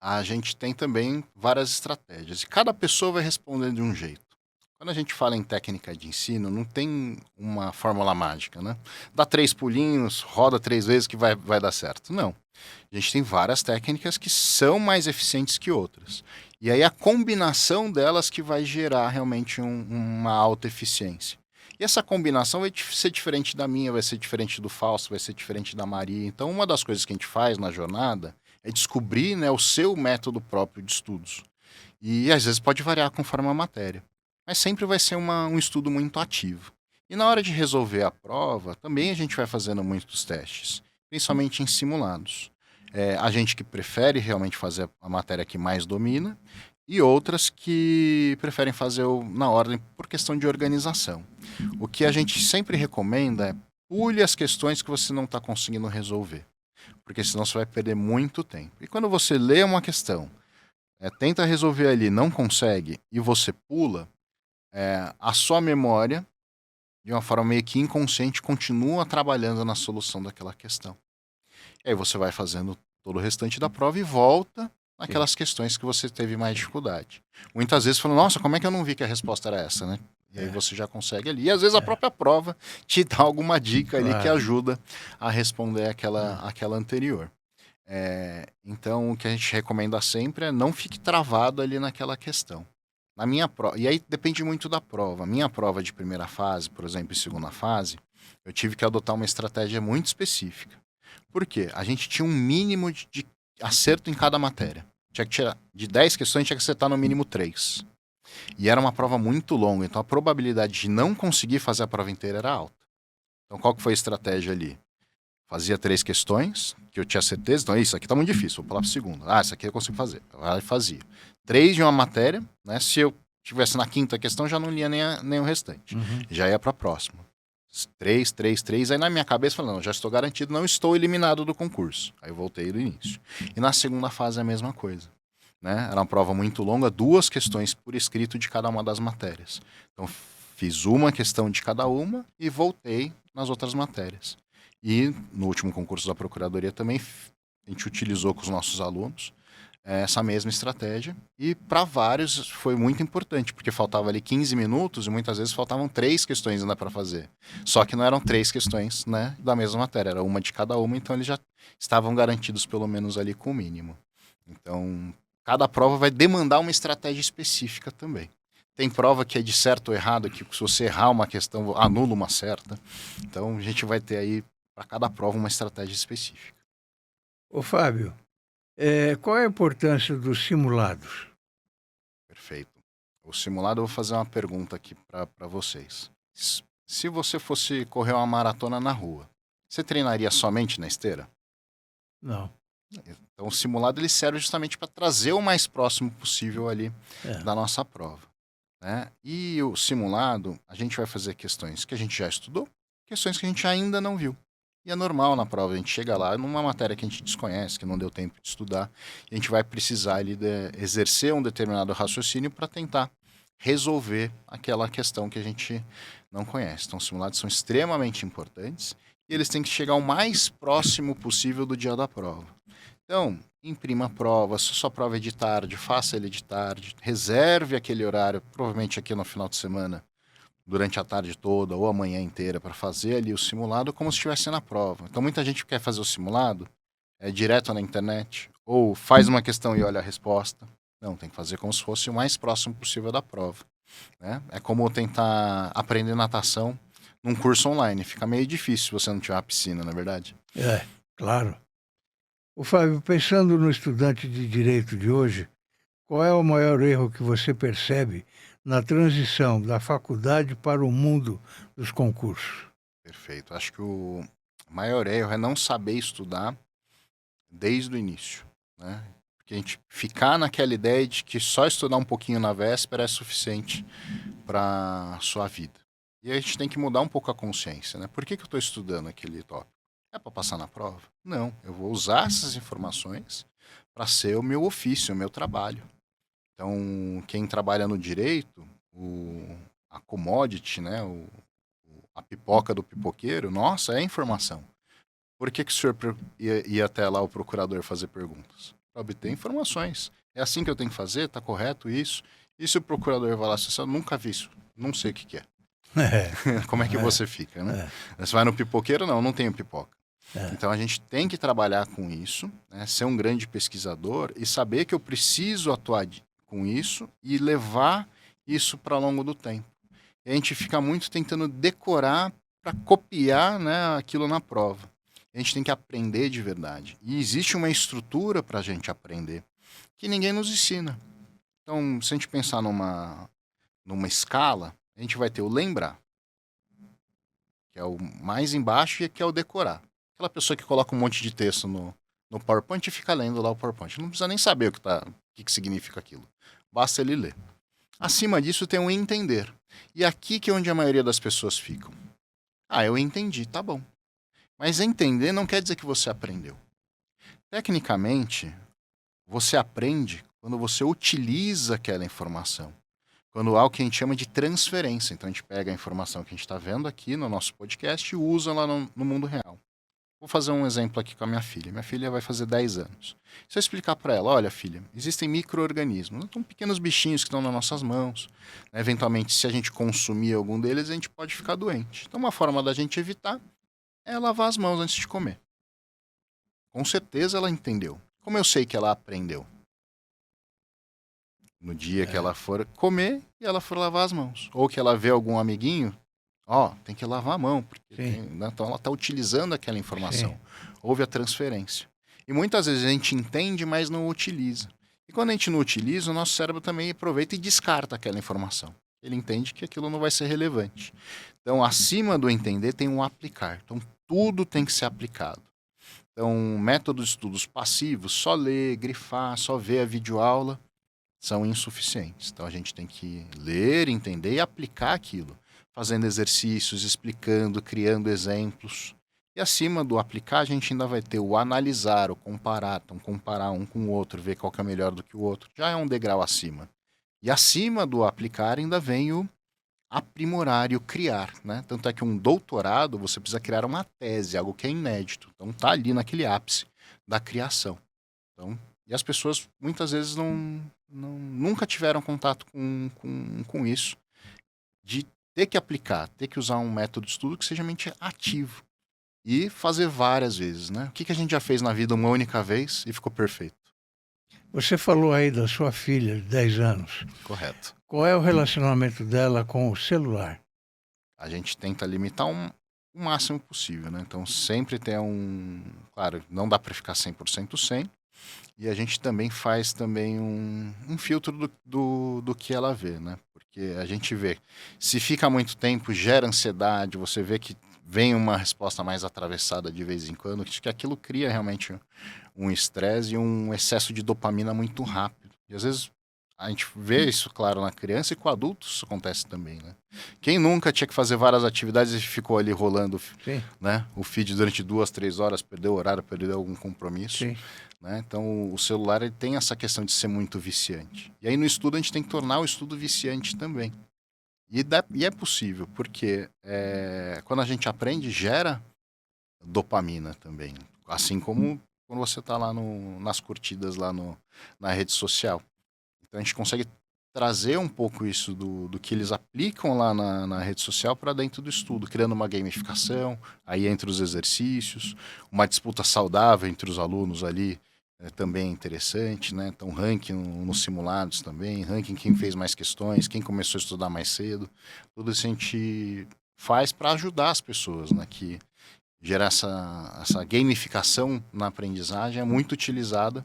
A gente tem também várias estratégias. E cada pessoa vai responder de um jeito. Quando a gente fala em técnica de ensino, não tem uma fórmula mágica, né? Dá 3 pulinhos, roda 3 vezes que vai dar certo. Não. A gente tem várias técnicas que são mais eficientes que outras. E aí a combinação delas que vai gerar realmente uma alta eficiência. E essa combinação vai ser diferente da minha, vai ser diferente do Fausto, vai ser diferente da Maria. Então, uma das coisas que a gente faz na jornada é descobrir, né, o seu método próprio de estudos. E às vezes pode variar conforme a matéria. mas sempre vai ser um estudo muito ativo. E na hora de resolver a prova, também a gente vai fazendo muitos testes, principalmente em simulados. A gente que prefere realmente fazer a matéria que mais domina, e outras que preferem fazer na ordem por questão de organização. O que a gente sempre recomenda é pule as questões que você não está conseguindo resolver, porque senão você vai perder muito tempo. E quando você lê uma questão, tenta resolver ali, não consegue, e você pula, a sua memória, de uma forma meio que inconsciente, continua trabalhando na solução daquela questão. E aí você vai fazendo todo o restante da prova e volta naquelas questões que você teve mais dificuldade. Muitas vezes falando, nossa, como é que eu não vi que a resposta era essa, né? E aí você já consegue ali. E às vezes a própria prova te dá alguma dica ali que ajuda a responder aquela anterior. Então, o que a gente recomenda sempre é não fique travado ali naquela questão. Na minha prova, e aí depende muito da prova. Minha prova de primeira fase, por exemplo, e segunda fase, eu tive que adotar uma estratégia muito específica. Por quê? A gente tinha um mínimo de acerto em cada matéria. Tinha que tirar de 10 questões, tinha que acertar no mínimo 3. E era uma prova muito longa, então a probabilidade de não conseguir fazer a prova inteira era alta. Então qual que foi a estratégia ali? Fazia 3 questões, que eu tinha certeza, então isso aqui tá muito difícil, vou pular para segunda. Isso aqui eu consigo fazer. Eu fazia. 3 de uma matéria, né? Se eu tivesse na quinta questão, já não lia nem o restante. Já ia para a próxima. 3, 3, 3. Aí na minha cabeça, falando, não, já estou garantido, não estou eliminado do concurso. Aí eu voltei do início. E na segunda fase é a mesma coisa. Né? Era uma prova muito longa, 2 questões por escrito de cada uma das matérias. Então fiz uma questão de cada uma e voltei nas outras matérias. E no último concurso da Procuradoria também a gente utilizou com os nossos alunos essa mesma estratégia, e para vários foi muito importante, porque faltava ali 15 minutos e muitas vezes faltavam 3 questões ainda para fazer. Só que não eram 3 questões, né, da mesma matéria, era uma de cada uma, então eles já estavam garantidos pelo menos ali com o mínimo. Então, cada prova vai demandar uma estratégia específica também. Tem prova que é de certo ou errado, que se você errar uma questão, anula uma certa. Então, a gente vai ter aí, para cada prova, uma estratégia específica. Ô, Fábio, qual é a importância dos simulados? Perfeito. O simulado, eu vou fazer uma pergunta aqui para vocês. Se você fosse correr uma maratona na rua, você treinaria somente na esteira? Não. Então, o simulado ele serve justamente para trazer o mais próximo possível ali da nossa prova. Né? E o simulado, a gente vai fazer questões que a gente já estudou, questões que a gente ainda não viu. E é normal na prova, a gente chega lá numa matéria que a gente desconhece, que não deu tempo de estudar, e a gente vai precisar ali exercer um determinado raciocínio para tentar resolver aquela questão que a gente não conhece. Então, os simulados são extremamente importantes e eles têm que chegar o mais próximo possível do dia da prova. Então, imprima a prova, se a sua prova é de tarde, faça ele de tarde, reserve aquele horário, provavelmente aqui no final de semana, durante a tarde toda ou a manhã inteira, para fazer ali o simulado como se estivesse na prova. Então, muita gente quer fazer o simulado direto na internet, ou faz uma questão e olha a resposta. Não, tem que fazer como se fosse o mais próximo possível da prova. Né? É como tentar aprender natação num curso online. Fica meio difícil se você não tiver uma piscina, não é verdade? Claro. O Fábio, pensando no estudante de direito de hoje, qual é o maior erro que você percebe na transição da faculdade para o mundo dos concursos? Perfeito. Acho que o maior erro é não saber estudar desde o início, né? Porque a gente ficar naquela ideia de que só estudar um pouquinho na véspera é suficiente para a sua vida. E a gente tem que mudar um pouco a consciência, né? Por que eu estou estudando aquele tópico? É para passar na prova? Não, eu vou usar essas informações para ser o meu ofício, o meu trabalho. Então, quem trabalha no direito, a commodity, né, a pipoca do pipoqueiro, nossa, é informação. Por que o senhor ia até lá o procurador fazer perguntas? Para obter informações. É assim que eu tenho que fazer? Está correto isso? E se o procurador vai lá, eu nunca vi isso, não sei o que é. Como é que você fica, né? Você vai no pipoqueiro? Não tenho pipoca. Então a gente tem que trabalhar com isso, né, ser um grande pesquisador e saber que eu preciso atuar com isso e levar isso para longo do tempo. E a gente fica muito tentando decorar para copiar, né, aquilo na prova. A gente tem que aprender de verdade. E existe uma estrutura para a gente aprender que ninguém nos ensina. Então, se a gente pensar numa escala, a gente vai ter o lembrar, que é o mais embaixo, e que é o decorar. Aquela pessoa que coloca um monte de texto no PowerPoint e fica lendo lá o PowerPoint. Não precisa nem saber o que significa aquilo. Basta ele ler. Acima disso tem o entender. E aqui que é onde a maioria das pessoas ficam. Ah, eu entendi, tá bom. Mas entender não quer dizer que você aprendeu. Tecnicamente, você aprende quando você utiliza aquela informação. Quando há o que a gente chama de transferência. Então a gente pega a informação que a gente está vendo aqui no nosso podcast e usa lá no mundo real. Vou fazer um exemplo aqui com a minha filha. Minha filha vai fazer 10 anos. Se eu explicar para ela, olha filha, existem micro-organismos, são pequenos bichinhos que estão nas nossas mãos. Eventualmente, se a gente consumir algum deles, a gente pode ficar doente. Então uma forma da gente evitar é lavar as mãos antes de comer. Com certeza ela entendeu. Como eu sei que ela aprendeu? No dia que ela for comer e ela for lavar as mãos. Ou que ela vê algum amiguinho, tem que lavar a mão. Porque então ela está utilizando aquela informação. Sim. Houve a transferência. E muitas vezes a gente entende, mas não utiliza. E quando a gente não utiliza, o nosso cérebro também aproveita e descarta aquela informação. Ele entende que aquilo não vai ser relevante. Então, acima do entender tem um aplicar. Então, tudo tem que ser aplicado. Então, métodos de estudos passivos, só ler, grifar, só ver a videoaula, são insuficientes. Então, a gente tem que ler, entender e aplicar aquilo. Fazendo exercícios, explicando, criando exemplos. E acima do aplicar, a gente ainda vai ter o analisar, o comparar. Então, comparar um com o outro, ver qual que é melhor do que o outro. Já é um degrau acima. E acima do aplicar ainda vem o aprimorar e o criar, né? Tanto é que um doutorado, você precisa criar uma tese, algo que é inédito. Então, tá ali naquele ápice da criação. Então, e as pessoas, muitas vezes, nunca tiveram contato com isso. De ter que aplicar, ter que usar um método de estudo que seja mente ativo. E fazer várias vezes, né? O que a gente já fez na vida uma única vez e ficou perfeito? Você falou aí da sua filha de 10 anos. Correto. Qual é o relacionamento dela com o celular? A gente tenta limitar o máximo possível, né? Então sempre tem Claro, não dá para ficar 100% sem. E a gente também faz um filtro do que ela vê, né? Porque a gente vê, se fica muito tempo, gera ansiedade, você vê que vem uma resposta mais atravessada de vez em quando, que aquilo cria realmente um estresse e um excesso de dopamina muito rápido. E às vezes a gente vê isso, claro, na criança, e com adultos isso acontece também, né? Quem nunca tinha que fazer várias atividades e ficou ali rolando, né, o feed durante 2, 3 horas, perdeu o horário, perdeu algum compromisso. Sim. Né? Então o celular ele tem essa questão de ser muito viciante. E aí no estudo a gente tem que tornar o estudo viciante também. E é possível, porque quando a gente aprende, gera dopamina também. Assim como quando você está lá nas curtidas lá na rede social. Então a gente consegue trazer um pouco isso do que eles aplicam lá na rede social para dentro do estudo, criando uma gamificação, aí entre os exercícios, uma disputa saudável entre os alunos ali, também é interessante, né? Então ranking nos simulados também, ranking quem fez mais questões, quem começou a estudar mais cedo, tudo isso a gente faz para ajudar as pessoas, né? Que gerar essa gamificação na aprendizagem é muito utilizada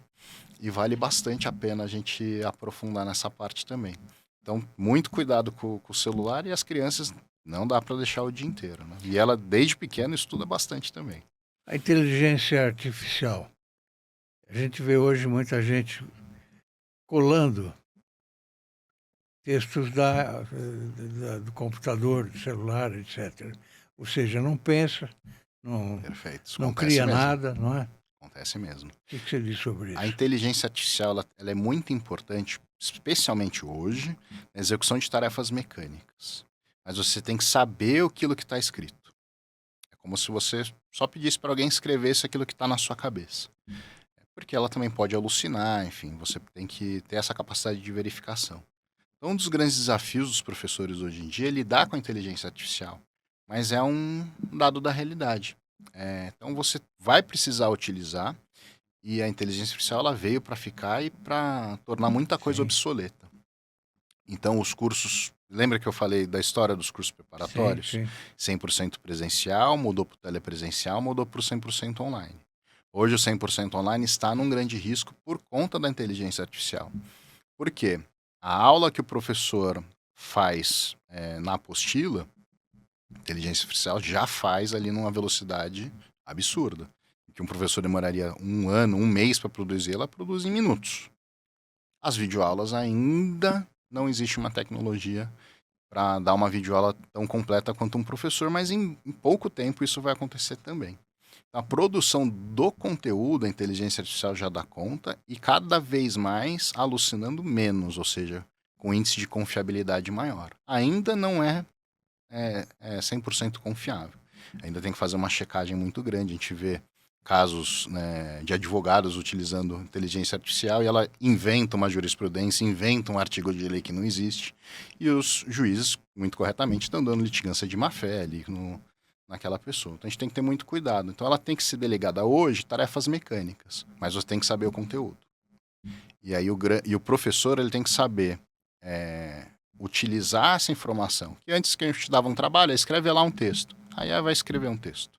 e vale bastante a pena a gente aprofundar nessa parte também. Então, muito cuidado com o celular, e as crianças não dá para deixar o dia inteiro, né? E ela, desde pequena, estuda bastante também. A inteligência artificial. A gente vê hoje muita gente colando textos do computador, do celular, etc. Ou seja, não pensa, Perfeito. não cria nada, não é? Acontece mesmo. O que você diz sobre isso? A inteligência artificial ela é muito importante, especialmente hoje, na execução de tarefas mecânicas. Mas você tem que saber aquilo que está escrito. É como se você só pedisse para alguém escrever aquilo que está na sua cabeça. Porque ela também pode alucinar, enfim, você tem que ter essa capacidade de verificação. Então, um dos grandes desafios dos professores hoje em dia é lidar com a inteligência artificial, mas é um dado da realidade. Então, você vai precisar utilizar, e a inteligência artificial ela veio para ficar e para tornar muita coisa obsoleta. Então, os cursos... Lembra que eu falei da história dos cursos preparatórios? Sim. 100% presencial, mudou para o telepresencial, mudou para o 100% online. Hoje o 100% online está num grande risco por conta da inteligência artificial. Por quê? A aula que o professor faz na apostila, inteligência artificial já faz ali numa velocidade absurda. Que um professor demoraria 1 ano, 1 mês para produzir, ela produz em minutos. As videoaulas ainda não existe uma tecnologia para dar uma videoaula tão completa quanto um professor, mas em pouco tempo isso vai acontecer também. A produção do conteúdo, a inteligência artificial já dá conta e cada vez mais alucinando menos, ou seja, com índice de confiabilidade maior. Ainda não é 100% confiável. Ainda tem que fazer uma checagem muito grande. A gente vê casos, né, de advogados utilizando inteligência artificial e ela inventa uma jurisprudência, inventa um artigo de lei que não existe e os juízes, muito corretamente, estão dando litigância de má-fé ali naquela pessoa. Então a gente tem que ter muito cuidado. Então ela tem que ser delegada hoje tarefas mecânicas, mas você tem que saber o conteúdo. E aí o professor ele tem que saber utilizar essa informação. Que antes que a gente dava um trabalho, escreve lá um texto. Aí ela vai escrever um texto.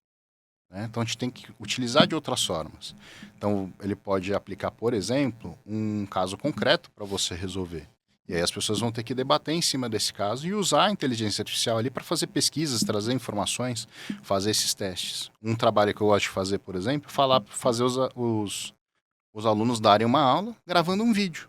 Então a gente tem que utilizar de outras formas. Então ele pode aplicar, por exemplo, um caso concreto para você resolver. E aí as pessoas vão ter que debater em cima desse caso e usar a inteligência artificial ali para fazer pesquisas, trazer informações, fazer esses testes. Um trabalho que eu gosto de fazer, por exemplo, fazer os alunos darem uma aula gravando um vídeo.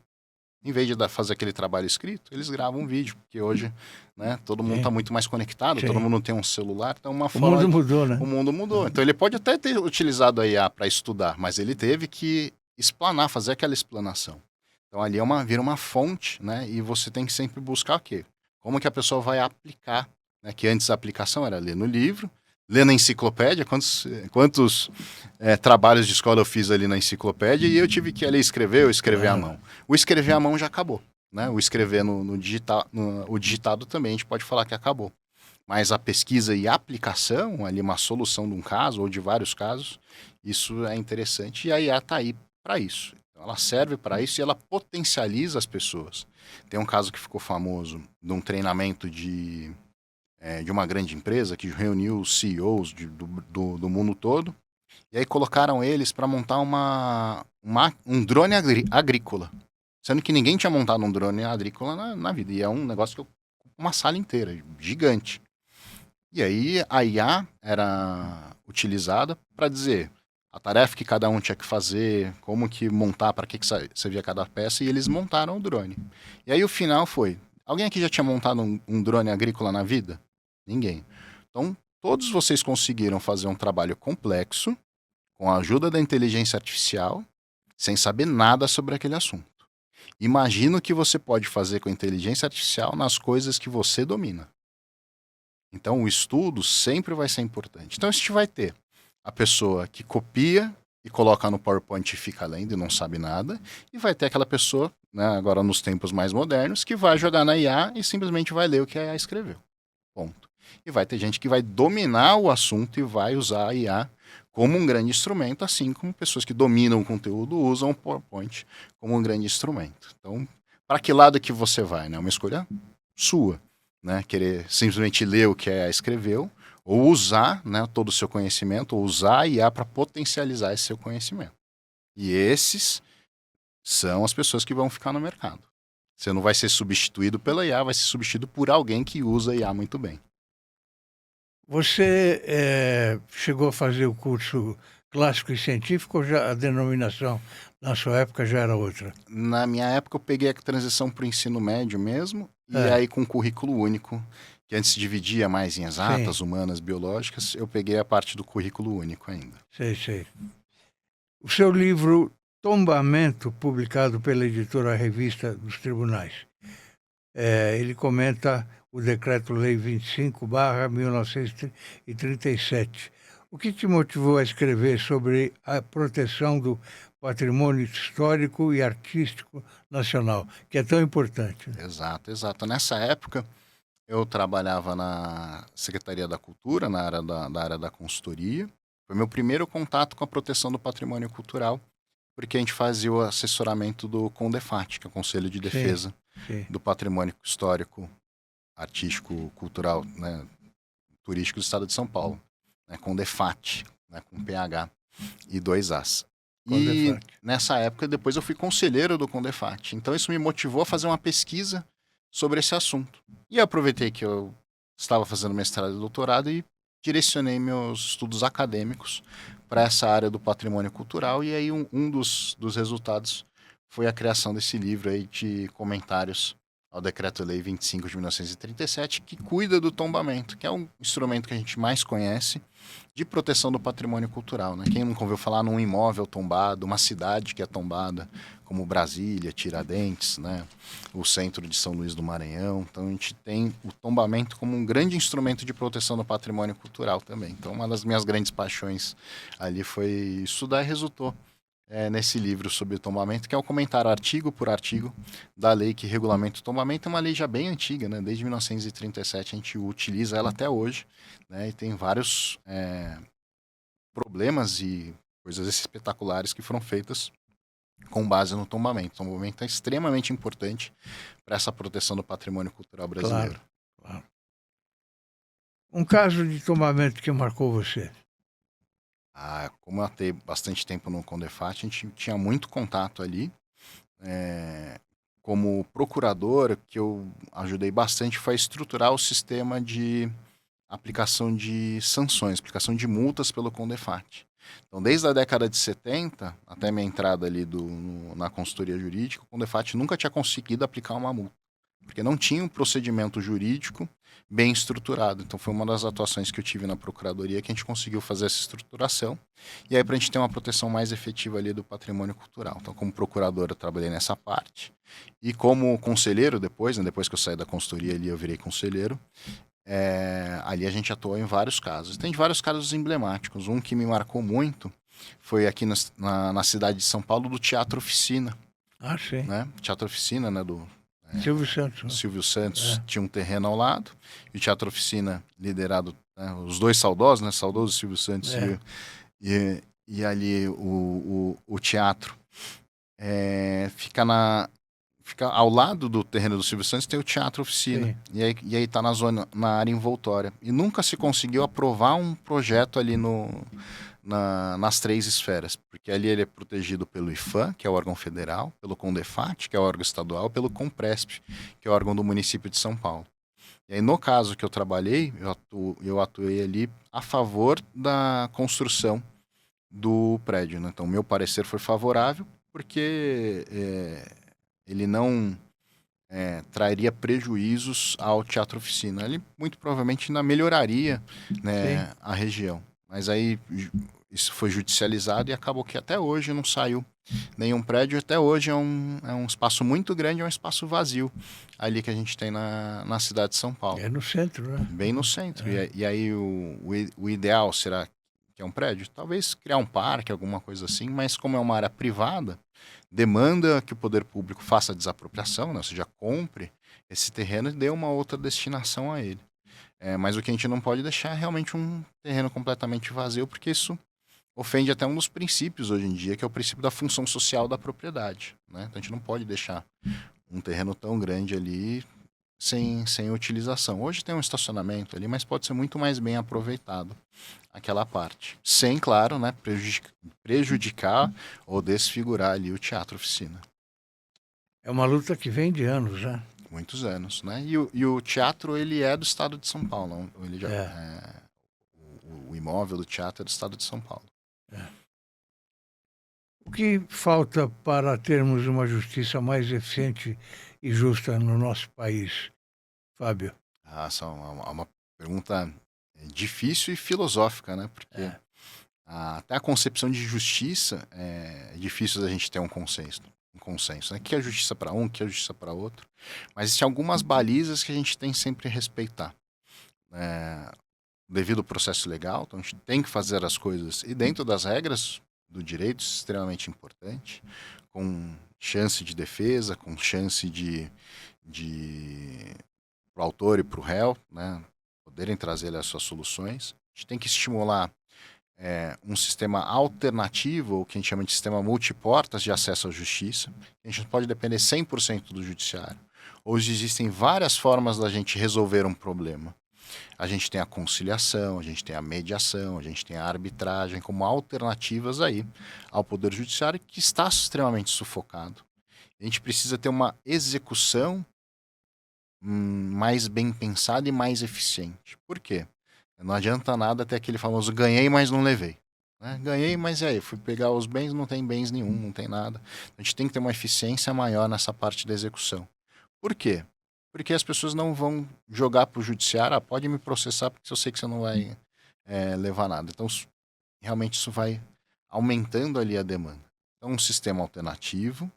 Em vez de fazer aquele trabalho escrito, eles gravam um vídeo, porque hoje, né, todo mundo está muito mais conectado, todo mundo tem um celular, então uma forma... O mundo mudou, né? O mundo mudou. Então ele pode até ter utilizado a IA para estudar, mas ele teve que explanar, fazer aquela explanação. Então ali vira uma fonte, né, e você tem que sempre buscar o quê? Como que a pessoa vai aplicar, né, que antes a aplicação era ler no livro, ler na enciclopédia, quantos trabalhos de escola eu fiz ali na enciclopédia e eu tive que ali escrever à mão. O escrever à mão já acabou, né? O escrever no digital, o digitado também a gente pode falar que acabou. Mas a pesquisa e a aplicação, ali uma solução de um caso ou de vários casos, isso é interessante e a IA está aí para isso. Então, ela serve para isso e ela potencializa as pessoas. Tem um caso que ficou famoso de um treinamento de uma grande empresa que reuniu os CEOs do mundo todo e aí colocaram eles para montar um drone agrícola, sendo que ninguém tinha montado um drone agrícola na vida, e é um negócio que ocupa uma sala inteira, gigante. E aí a IA era utilizada para dizer a tarefa que cada um tinha que fazer, como que montar, para que servia cada peça, e eles montaram o drone. E aí o final foi, alguém aqui já tinha montado um drone agrícola na vida? Ninguém. Então, todos vocês conseguiram fazer um trabalho complexo, com a ajuda da inteligência artificial, sem saber nada sobre aquele assunto. Imagina o que você pode fazer com a inteligência artificial nas coisas que você domina. Então, o estudo sempre vai ser importante. Então, a gente vai ter a pessoa que copia e coloca no PowerPoint e fica lendo e não sabe nada, e vai ter aquela pessoa, né, agora nos tempos mais modernos, que vai jogar na IA e simplesmente vai ler o que a IA escreveu. Ponto. E vai ter gente que vai dominar o assunto e vai usar a IA como um grande instrumento, assim como pessoas que dominam o conteúdo usam o PowerPoint como um grande instrumento. Então, para que lado que você vai? Né? Uma escolha sua. Né? Querer simplesmente ler o que a IA escreveu, ou usar, né, todo o seu conhecimento, ou usar a IA para potencializar esse seu conhecimento. E esses são as pessoas que vão ficar no mercado. Você não vai ser substituído pela IA, vai ser substituído por alguém que usa a IA muito bem. Você chegou a fazer o curso clássico e científico ou já a denominação na sua época já era outra? Na minha época eu peguei a transição para o ensino médio mesmo, e aí com currículo único, que antes se dividia mais em exatas, humanas, biológicas, eu peguei a parte do currículo único ainda. Sei. O seu livro Tombamento, publicado pela editora Revista dos Tribunais, ele comenta o Decreto-Lei 25/1937. O que te motivou a escrever sobre a proteção do patrimônio histórico e artístico nacional, que é tão importante? Exato. Nessa época, eu trabalhava na Secretaria da Cultura, na área da consultoria. Foi meu primeiro contato com a proteção do patrimônio cultural, porque a gente fazia o assessoramento do CONDEFAT, que é o Conselho de Defesa do Patrimônio Histórico, Artístico, Cultural, né, Turístico do Estado de São Paulo. Né, CONDEFAT, né, com PH e 2 As. E nessa época, depois eu fui conselheiro do CONDEFAT. Então isso me motivou a fazer uma pesquisa sobre esse assunto. E eu aproveitei que eu estava fazendo mestrado e doutorado e direcionei meus estudos acadêmicos para essa área do patrimônio cultural, e aí um dos resultados foi a criação desse livro aí de comentários ao Decreto-Lei 25 de 1937, que cuida do tombamento, que é um instrumento que a gente mais conhece de proteção do patrimônio cultural, né? Quem nunca ouviu falar num imóvel tombado, uma cidade que é tombada, como Brasília, Tiradentes, né? O centro de São Luís do Maranhão. Então a gente tem o tombamento como um grande instrumento de proteção do patrimônio cultural também. Então uma das minhas grandes paixões ali foi estudar e resultou nesse livro sobre o tombamento, que é o comentário artigo por artigo da lei que regulamenta o tombamento. É uma lei já bem antiga, né? Desde 1937 a gente utiliza ela até hoje, né? E tem vários problemas e coisas espetaculares que foram feitas com base no tombamento. O tombamento é extremamente importante para essa proteção do patrimônio cultural brasileiro. Claro. Um caso de tombamento que marcou você? Como eu atuei bastante tempo no Condefat, a gente tinha muito contato ali. Como procurador, que eu ajudei bastante foi estruturar o sistema de aplicação de sanções, aplicação de multas pelo Condefat. Então, desde a década de 70, até minha entrada ali na consultoria jurídica, o Condefat nunca tinha conseguido aplicar uma multa, porque não tinha um procedimento jurídico bem estruturado. Então, foi uma das atuações que eu tive na Procuradoria que a gente conseguiu fazer essa estruturação, e aí para a gente ter uma proteção mais efetiva ali do patrimônio cultural. Então, como procurador, eu trabalhei nessa parte, e como conselheiro depois, né, depois que eu saí da consultoria ali, eu virei conselheiro. Ali a gente atuou em vários casos. Tem vários casos emblemáticos. Um que me marcou muito foi aqui na cidade de São Paulo, do Teatro Oficina. Sim. Né? Teatro Oficina, né, do Silvio Santos. Silvio Santos tinha um terreno ao lado, e o Teatro Oficina, liderado, né, os dois saudosos, né, saudoso Silvio Santos e ali o teatro fica ao lado do terreno do Silvio Santos, tem o Teatro Oficina. E aí tá na área envoltória. E nunca se conseguiu aprovar um projeto ali nas três esferas. Porque ali ele é protegido pelo IFAM, que é o órgão federal, pelo Condefat, que é o órgão estadual, pelo Compresp, que é o órgão do município de São Paulo. E aí, no caso que eu trabalhei, eu atuei ali a favor da construção do prédio, né? Então, meu parecer foi favorável, porque ele não traria prejuízos ao Teatro Oficina. Ele muito provavelmente ainda melhoraria, né, a região. Mas aí isso foi judicializado e acabou que até hoje não saiu nenhum prédio. Até hoje é um espaço muito grande, é um espaço vazio ali que a gente tem na cidade de São Paulo. É no centro, né? Bem no centro. E aí o ideal será que é um prédio? Talvez criar um parque, alguma coisa assim, mas como é uma área privada, demanda que o poder público faça a desapropriação, né? Ou seja, compre esse terreno e dê uma outra destinação a ele. Mas o que a gente não pode deixar é realmente um terreno completamente vazio, porque isso ofende até um dos princípios hoje em dia, que é o princípio da função social da propriedade, né? Então a gente não pode deixar um terreno tão grande ali sem utilização. Hoje tem um estacionamento ali, mas pode ser muito mais bem aproveitado aquela parte. Sem, claro, né, prejudicar ou desfigurar ali o Teatro Oficina. É uma luta que vem de anos, né? Muitos anos, né? E o teatro, ele é do estado de São Paulo. Ele já, o imóvel do teatro é do estado de São Paulo. O que falta para termos uma justiça mais eficiente e justa no nosso país, Fábio? Essa é uma pergunta difícil e filosófica, né? Porque até a concepção de justiça é difícil da gente ter um consenso, né? O que é justiça para um, o que é justiça para outro. Mas existem algumas balizas que a gente tem sempre respeitar. Devido ao processo legal, então a gente tem que fazer as coisas e dentro das regras do direito, extremamente importante, com chance de defesa, com chance de para o autor e para o réu, né, poderem trazer as suas soluções. A gente tem que estimular um sistema alternativo, o que a gente chama de sistema multiportas de acesso à justiça. A gente não pode depender 100% do judiciário. Hoje existem várias formas da gente resolver um problema. A gente tem a conciliação, a gente tem a mediação, a gente tem a arbitragem como alternativas aí ao Poder Judiciário, que está extremamente sufocado. A gente precisa ter uma execução mais bem pensada e mais eficiente. Por quê? Não adianta nada ter aquele famoso ganhei, mas não levei. Né? Ganhei, mas e aí? Fui pegar os bens, não tem bens nenhum, não tem nada. A gente tem que ter uma eficiência maior nessa parte da execução. Por quê? Porque as pessoas não vão jogar para o judiciário, pode me processar porque eu sei que você não vai levar nada. Então, realmente isso vai aumentando ali a demanda. Então, um sistema alternativo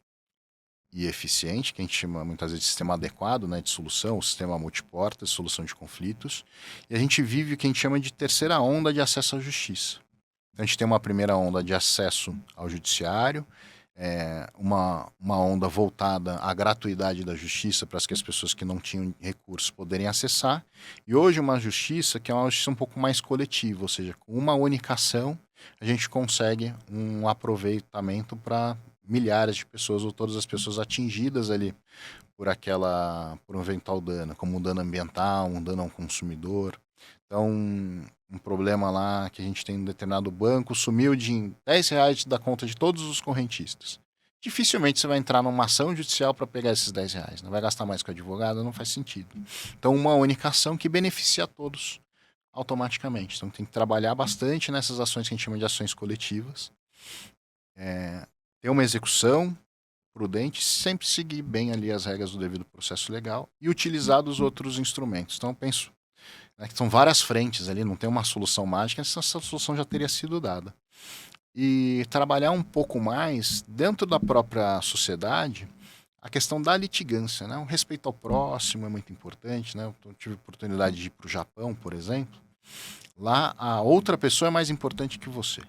e eficiente, que a gente chama muitas vezes de sistema adequado, né, de solução, o sistema multiportas, solução de conflitos. E a gente vive o que a gente chama de terceira onda de acesso à justiça. Então, a gente tem uma primeira onda de acesso ao judiciário, uma onda voltada à gratuidade da justiça para que as pessoas que não tinham recursos poderem acessar, e hoje uma justiça que é uma justiça um pouco mais coletiva, ou seja, com uma única ação a gente consegue um aproveitamento para milhares de pessoas ou todas as pessoas atingidas ali por um eventual dano, como um dano ambiental, um dano ao consumidor. Então, um problema lá que a gente tem em um determinado banco, sumiu de R$10 da conta de todos os correntistas. Dificilmente você vai entrar numa ação judicial para pegar esses R$10. Não vai gastar mais com advogado, não faz sentido. Então, uma única ação que beneficia a todos automaticamente. Então, tem que trabalhar bastante nessas ações que a gente chama de ações coletivas. Ter uma execução prudente, sempre seguir bem ali as regras do devido processo legal e utilizar dos outros instrumentos. Então, eu penso que são várias frentes ali, não tem uma solução mágica, essa solução já teria sido dada. E trabalhar um pouco mais dentro da própria sociedade a questão da litigância, né? O respeito ao próximo é muito importante, né? Eu tive a oportunidade de ir para o Japão, por exemplo. Lá a outra pessoa é mais importante que você.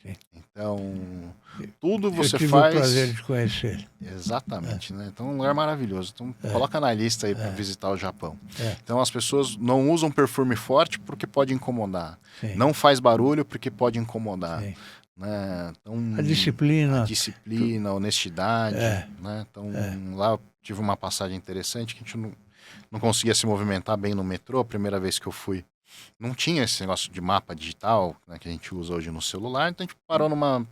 Sim. Então, tudo você Eu tive faz... o prazer de conhecer. Exatamente, né? Então, é um lugar maravilhoso. Então, coloca na lista aí para visitar o Japão. Então, as pessoas não usam perfume forte porque pode incomodar. Sim. Não faz barulho porque pode incomodar. Sim. Né? Então, A disciplina. A honestidade. Né? Então, lá eu tive uma passagem interessante que a gente não conseguia se movimentar bem no metrô. A primeira vez que eu fui, não tinha esse negócio de mapa digital, né, que a gente usa hoje no celular. Então, a gente parou numa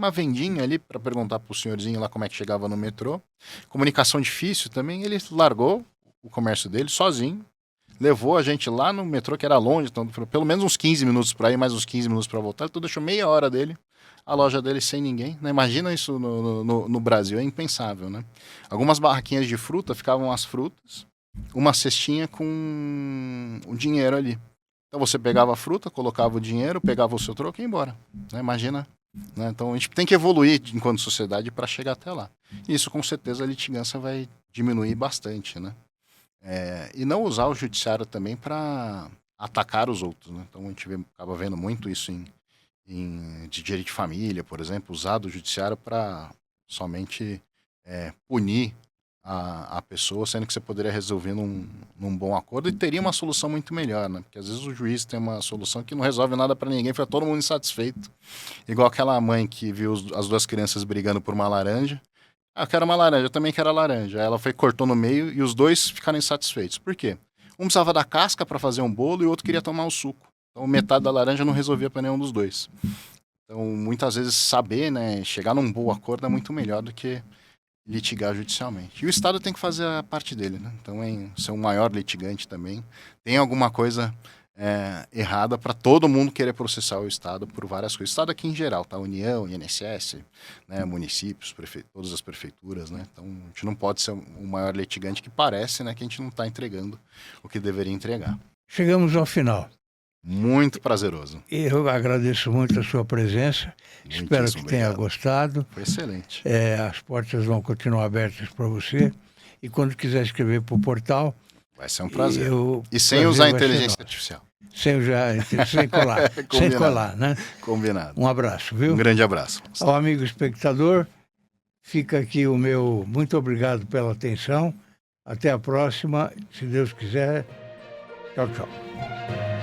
vendinha ali para perguntar pro senhorzinho lá como é que chegava no metrô. Comunicação difícil também. Ele largou o comércio dele sozinho. Levou a gente lá no metrô, que era longe, então pelo menos uns 15 minutos para ir, mais uns 15 minutos para voltar. Então deixou meia hora dele, a loja dele sem ninguém. Né? Imagina isso no Brasil, é impensável, né? Algumas barraquinhas de fruta, ficavam as frutas, uma cestinha com o dinheiro ali. Então você pegava a fruta, colocava o dinheiro, pegava o seu troco e ia embora. Né? Imagina. Né? Então a gente tem que evoluir enquanto sociedade para chegar até lá. E isso com certeza a litigância vai diminuir bastante, né? E não usar o judiciário também para atacar os outros. Né? Então a gente acaba vendo muito isso de direito de família, por exemplo, usar o judiciário para somente punir a pessoa, sendo que você poderia resolver num bom acordo e teria uma solução muito melhor, né? Porque às vezes o juiz tem uma solução que não resolve nada para ninguém, fica todo mundo insatisfeito. Igual aquela mãe que viu as duas crianças brigando por uma laranja. Eu quero uma laranja, eu também quero a laranja. Aí ela cortou no meio e os dois ficaram insatisfeitos. Por quê? Um precisava da casca para fazer um bolo e o outro queria tomar o suco. Então metade da laranja não resolvia para nenhum dos dois. Então muitas vezes saber, né, chegar num bom acordo é muito melhor do que litigar judicialmente. E o Estado tem que fazer a parte dele, né? Então ser um maior litigante também. Tem alguma coisa errada para todo mundo querer processar o Estado por várias coisas. O Estado aqui em geral, tá? União, INSS, né? Municípios, todas as prefeituras, né? Então a gente não pode ser o maior litigante que parece, né? Que a gente não está entregando o que deveria entregar. Chegamos ao final. Muito prazeroso. Eu agradeço muito a sua presença. Espero que tenha gostado. Foi excelente. As portas vão continuar abertas para você. E quando quiser escrever para o portal... Vai ser um prazer. E sem usar inteligência artificial. Sem colar. Sem colar, né? Combinado. Um abraço, viu? Um grande abraço. Ao amigo espectador, fica aqui o meu muito obrigado pela atenção. Até a próxima, se Deus quiser. Tchau, tchau.